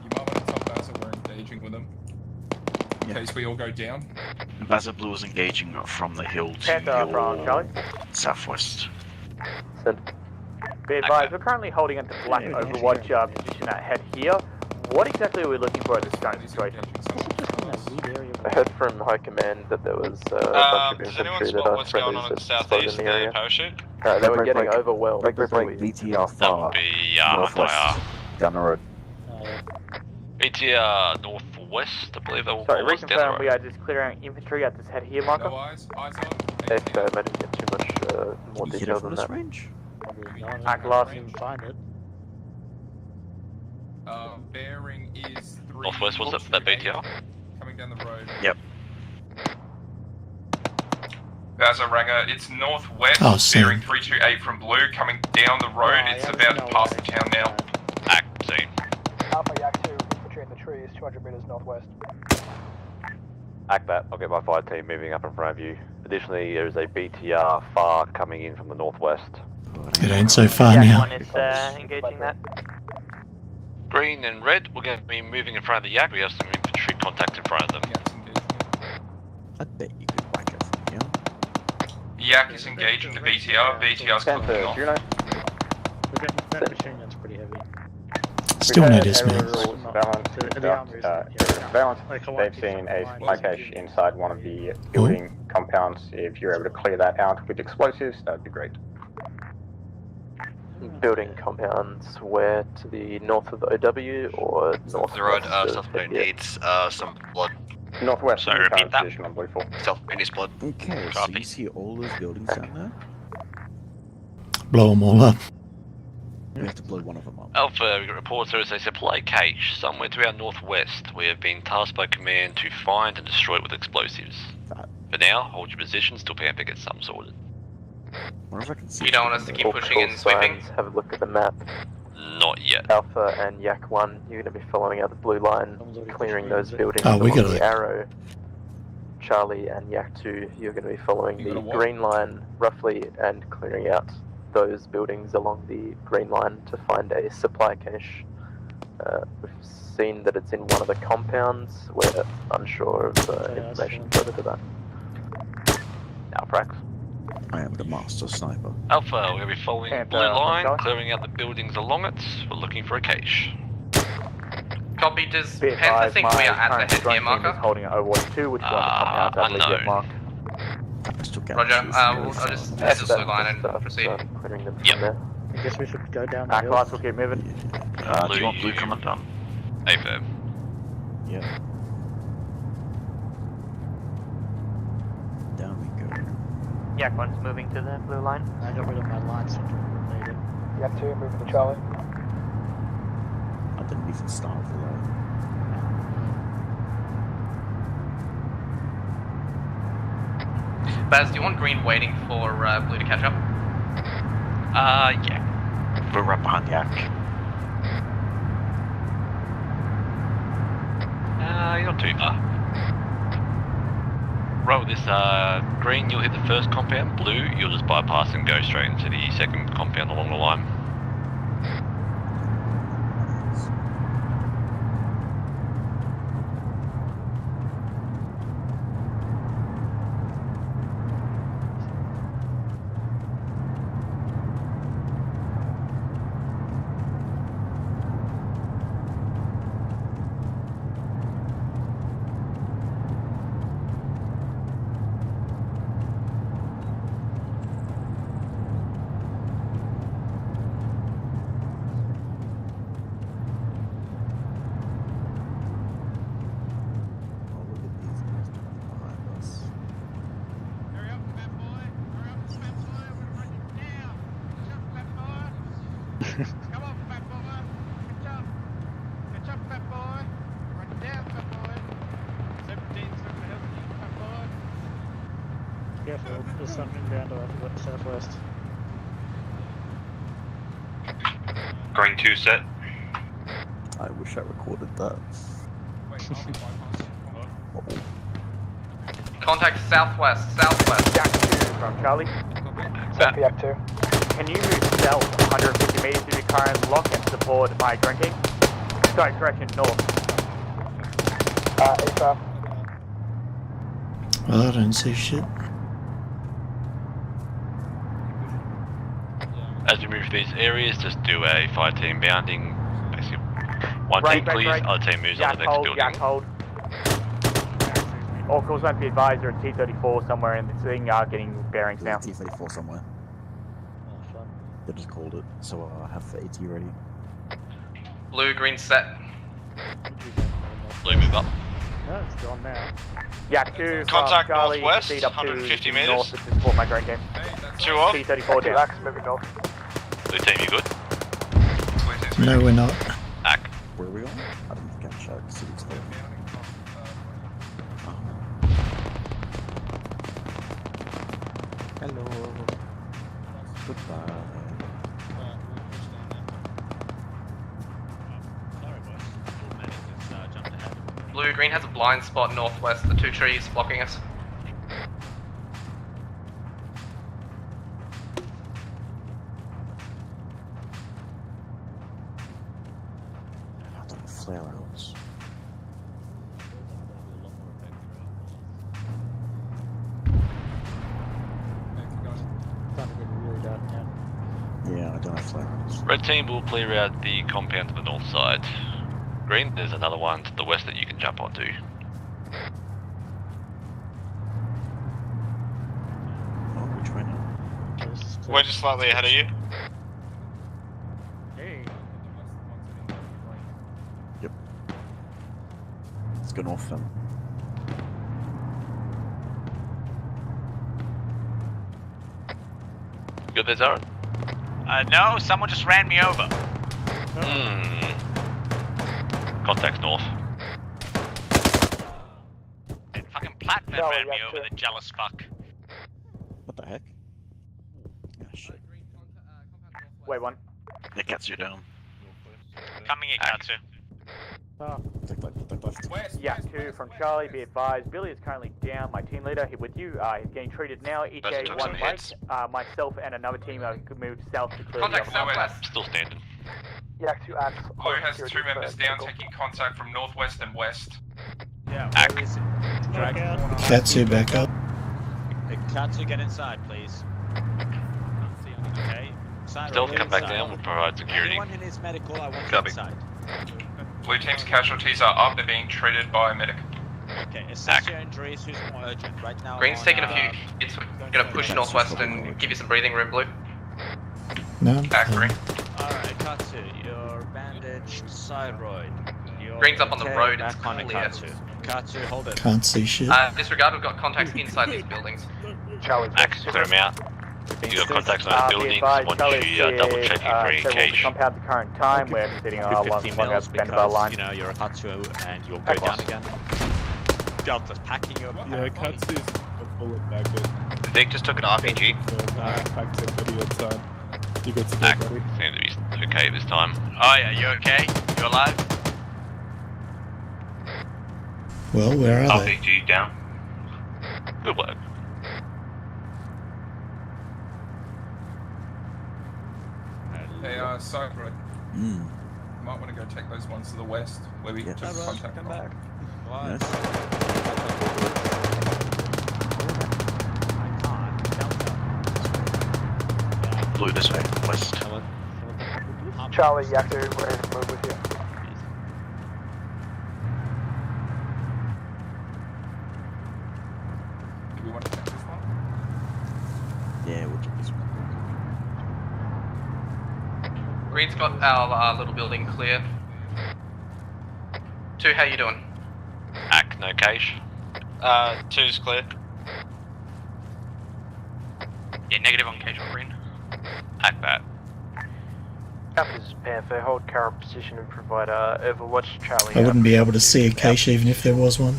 You might want to tell Baza we're engaging with them. In case we all go down. Baza Blue is engaging from the hill to Panther from Charlie. southwest. Be advised, we're currently holding at the black overwatch position at head here. What exactly are we looking for at this current situation? I heard from High Command that there was a bunch of infantry that are friendlies that spotted in the area. They were getting overwhelmed. BTR far northwest down the road. BTR northwest, I believe that will Sorry, was down the reconfirm road. we are just clearing infantry at this head here marker. No eyes on. If I didn't get too much more Can you hit detail it from than this that. range? Atlas. Find it. Bearing is 3. Northwest, was it? That BTR? Coming down the road. Yep. Baza Ranger, it's northwest, Oh, same. bearing 328 from Blue, coming down the road. It's about to pass the town now. Act, scene. Alpha Yak 2, infantry in the trees, 200 meters northwest. Act that. I'll get my fire team moving up in front of you. Additionally, there is a BTR far coming in from the northwest. It ain't so far now. One is engaging that. Green and red, we're going to be moving in front of the Yak. We have some infantry contact in front of them. I bet you could whack it from here. Yak is engaging the BTR. BTR's clicking off. We've got that machine gun's pretty heavy. Still no dismounts. Balance. They've seen a supply cache inside one of the building compounds. If you're able to clear that out with explosives, that would be great. Building compounds where? To the north of the OW or north? The road, southbound needs some blood. Northwest. Sorry, repeat that. Position on Blue 4. Southbound needs blood. Okay, so you see all those buildings down there? Blow them all up. We have to blow one of them up. Alpha, we got reports there is a supply cache somewhere to our northwest. We have been tasked by command to find and destroy it with explosives. For now, hold your positions till Panther gets something sorted. You don't want us to keep pushing and sweeping? Have a look at the map. Not yet. Alpha and Yak 1, you're going to be following out the blue line, clearing those buildings Oh, we along got the it. arrow. Charlie and Yak 2, you're going to be following the green line roughly and clearing out those buildings along the green line to find a supply cache. We've seen that it's in one of the compounds. We're unsure of information further to that. Alprax. I am the master sniper. Alpha, we're going to be following the blue line, clearing out the buildings along it. We're looking for a cache. Copy, does Panther think we are at the head gear marker? Holding at Overwatch 2, which one of the compounds I believe get marked. Roger, I'll just use the blue line and proceed. Yep. I guess we should go down the hill. Atlas will keep moving. Do you want blue coming down? AFM. Yeah. Down we go. Yak 1's moving to the blue line. I got rid of my line center later. Yak 2, moving to Charlie. I didn't even start with that. Baz, do you want green waiting for blue to catch up? Yeah. We're right behind the Yak. you're not too far. Roll this green, you'll hit the first compound. Blue, you'll just bypass and go straight into the second compound along the line. Careful, there's something down to the southwest. Green 2 set. I wish I recorded that. Contact southwest. Yak 2 from Charlie. Copy, Yak 2. Can you move south 150 meters to your current lock and support my green team? Sorry, correction, north. ASAP. Well, I don't see shit. As we move through these areas, just do a fire team bounding. Basically, one team clears, other team moves on the next building. Yak hold. All calls won't be advised, or T-34 somewhere in the thing, getting bearings now. T-34 somewhere. They just called it, so I have AT ready. Blue, green set. Blue, move up. No, it's gone now. Yak 2 Contact from Charlie, northwest, proceed up 150 to meters. north to support my green team. 2 off. T-34 down. Axe moving north. Blue team, you good? No, we're not. Ack. Where are we on? I didn't catch that. See what's there. Hello. Goodbye. Blue, green has a blind spot northwest. The 2 trees blocking us. Flare outs. Yeah, I don't have flare outs. Red team will clear out the compound to the north side. Green, there's another one to the west that you can jump onto. Oh, which way now? We're just slightly ahead of you. Hey. Yep. Let's go north then. Good there, Zarin? No, someone just ran me over. Contacts north. And fucking Plattman ran me over, the jealous fuck. What the heck? Ah, shit. Wait, one. The cats you down. Coming in, Katsu. Yak 2 from Charlie, be advised. Billy is currently down. My team leader, with you. He's getting treated now. ETA 1 late. Myself and another team could move south to clear Contact the other southwest. Still standing. Yak 2 Axe. Blue has 2 members down, taking contact from northwest and west. Yeah, where is it? Katsu back up. Katsu, get inside, please. Okay. Still come back down, we'll provide security. Anyone who needs medical, I want Copy. inside. Blue team's casualties are up, they're being treated by a medic. Okay, assess your injuries, who's more urgent right now? Green's taking a few hits. We're gonna push northwest and give you some breathing room, Blue. No. Green. Alright, Katsu, you're bandaged thyroid. Green's up on the road, it's back on it, clear. Katsu. Katsu, hold it. Can't see shit. Disregard, we've got contacts inside these buildings. Charlie. Axe, clear them out. You got contacts on those buildings, once you double check your pre-engage. Compound at the current time, we're sitting on Do 50 one mils bend of our line. because, you know, you're a Katsu and you'll go down again. Delta's packing you up. Yeah, Katsu's a bullet magnet. Vic just took an RPG. Packs it video time. You got some Axe, buddy. seems to be okay this time. Oh yeah, you okay? You alive? Well, where are they? RPG down. Good work. Hey, Cypher, you might want to go check those ones to the west, where we took contact from. back. Blue this way, west. Charlie, Yak 2, we're ready to move with you. Do we want to check this one? Yeah, we'll check this one. Green's got our little building clear. 2, how you doing? Ack, no cache. 2's clear. Yeah, negative on cache on Green. Ack that. This is Panther, hold current position and provide overwatch. Charlie. I wouldn't be able to see a cache even if there was one.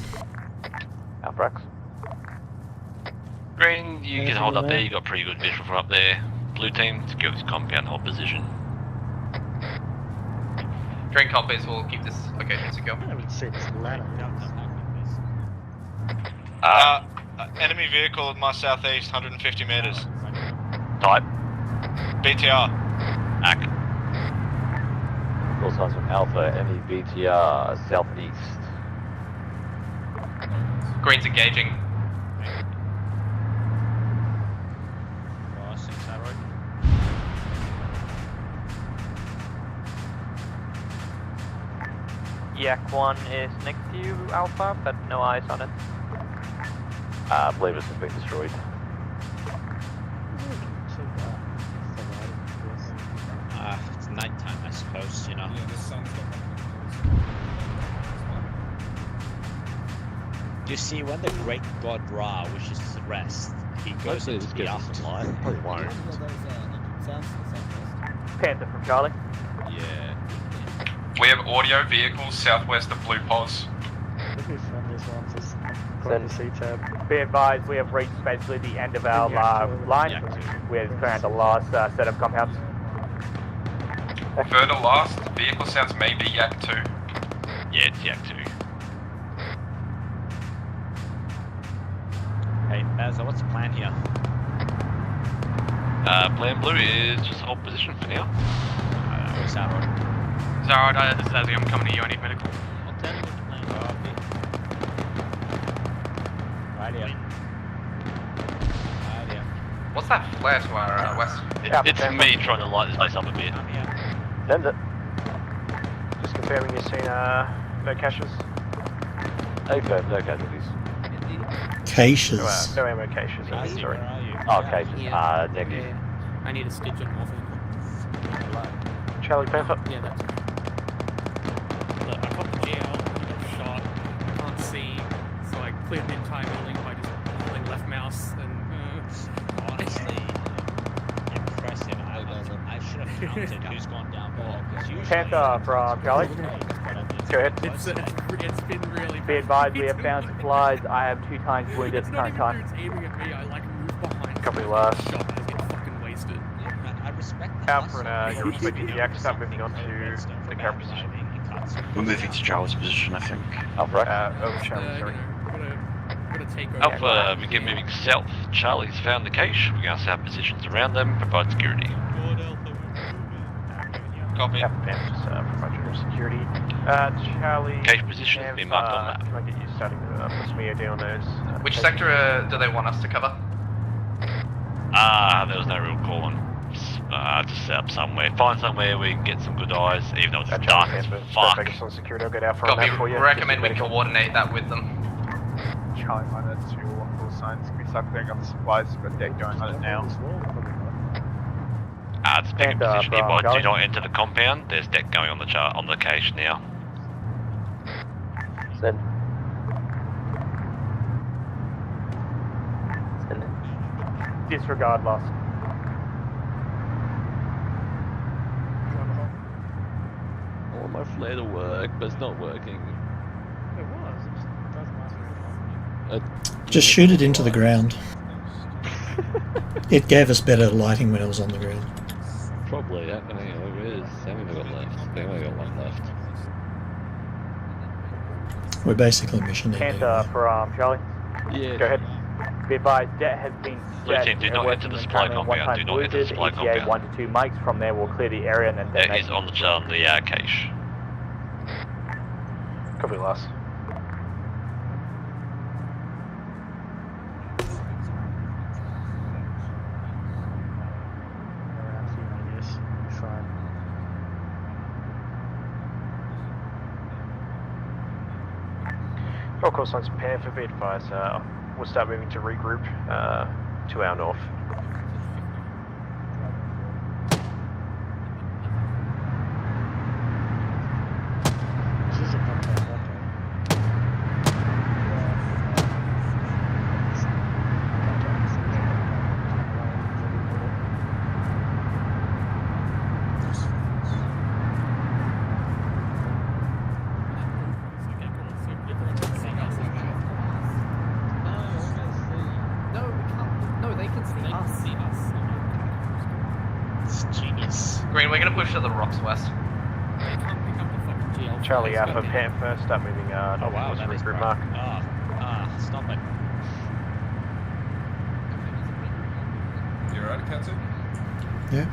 Albrax. Green, you can hold up there, you got pretty good visual from up there. Blue team, secure this compound, hold position. Green copies will keep this location secure. I haven't seen this ladder. Enemy vehicle at my southeast, 150 meters. Type. BTR. Ack. Call signs from Alpha, enemy BTR, southeast. Green's engaging. Yak 1 is next to you, Alpha, but no eyes on it. I believe it's been destroyed. It's nighttime, I suppose, you know. Yeah, the sun's You see, when the great god Ra wishes to rest, he goes into the afterlife. Probably won't. Panther from Charlie. Yeah. We have audio vehicles southwest of Blue Pos. Be advised, we have reached basically the end of our line. We're clearing the last set of compounds. Further last, vehicle sounds maybe Yak 2. Yeah, it's Yak 2. Hey, Bazza, what's the plan here? Plan blue is just hold position for now. Where's that road? Alright, this is Azzy, I'm coming to you, I need medical. I'll tell you what the plan is. Right here. Right here. What's that flare to our west? It's me trying to light this place up a bit. Send it. Just confirming you've seen no caches. No casualties. Caches. No ammo caches. Razzie, Sorry. where are you? Oh, cases. Negative. I need a stitch on morphine. Charlie Panther. Yeah, that's right. Look, I got the GL, I got shot, can't see, so I cleared the entire building by just holding left mouse and Honestly, impressive. I should have counted who's gone down below. Panther from Charlie. Go ahead. It's been really Be advised, we have found supplies. I have 2 times wounded at the current time. It's aiming at me, I like move behind. Copy last. Shot, I get fucking wasted. I respect the Alpha and you're respecting the Yak, start moving on to the current position. We're moving to Charles' position, I think. Alpha, over Charlie, sorry. Gotta take over. Alpha, begin moving south. Charlie's found the cache. We're going to set up positions around them, provide security. Copy. Alpha Panther's provide general security. Charlie. Cache position has been marked on map. Can I get you starting to put some EOD on those? Which sector do they want us to cover? There was no real call on. Just set up somewhere. Find somewhere we can get some good eyes, even though it's dark as fuck. Focus on security, I'll get Alpha on Copy, that for you. recommend we coordinate that with them. Charlie minor to on call signs. Can we start clearing up the supplies? We've got deck going on it now. Just pick a position nearby. Do not enter the compound. There's deck going on the cache now. Send. Disregard loss. I want my flare to work, but it's not working. It was, it just doesn't last very long. Just shoot it into the ground. It gave us better lighting when it was on the ground. Probably, hang on, where is? How many have I got left? I think I got one left. We're basically mission ending. Panther from Charlie. Yeah. Go ahead. Be advised, debt has been set. Lieutenant, do not enter the supply compound. Do not enter the supply compound. 1 to 2 mics. From there, we'll clear the area and then That is on the cache. Copy last. All call signs Panther, be advised, we'll start moving to regroup to our north. This is a contact. Green, we're gonna push to the rocks west. Charlie Alpha, Panther, start moving north towards regroup mark. Stop it. You alright, Captain? Yeah.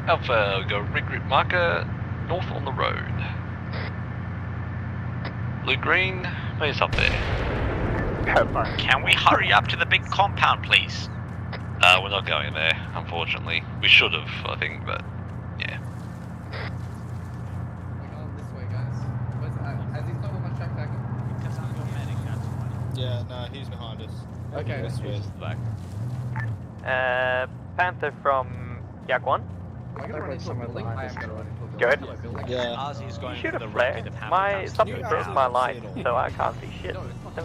Alpha, go regroup marker north on the road. Blue green, please up there. Can we hurry up to the big compound, please? We're not going there, unfortunately. We should have, I think, but yeah. We're going this way, guys. Has he stolen my track back? Because I'm your medic, that's why. Yeah, no, he's behind us. Okay. West. Back. Panther from Yak 1. I'm gonna run into a building. I am gonna run into a building. Go ahead. Yeah. Ozzy's going Shoot for a the flare. rapid of My something You broke are my light, settled. so I can't see shit.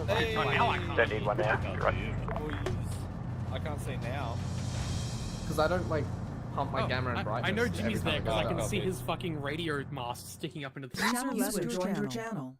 Hey. Don't need one now. You're right. I can't see now. Because I don't like pump my camera and brightness. I know every Jimmy's time there because I can go. see his fucking radio mast sticking up into the User left your channel.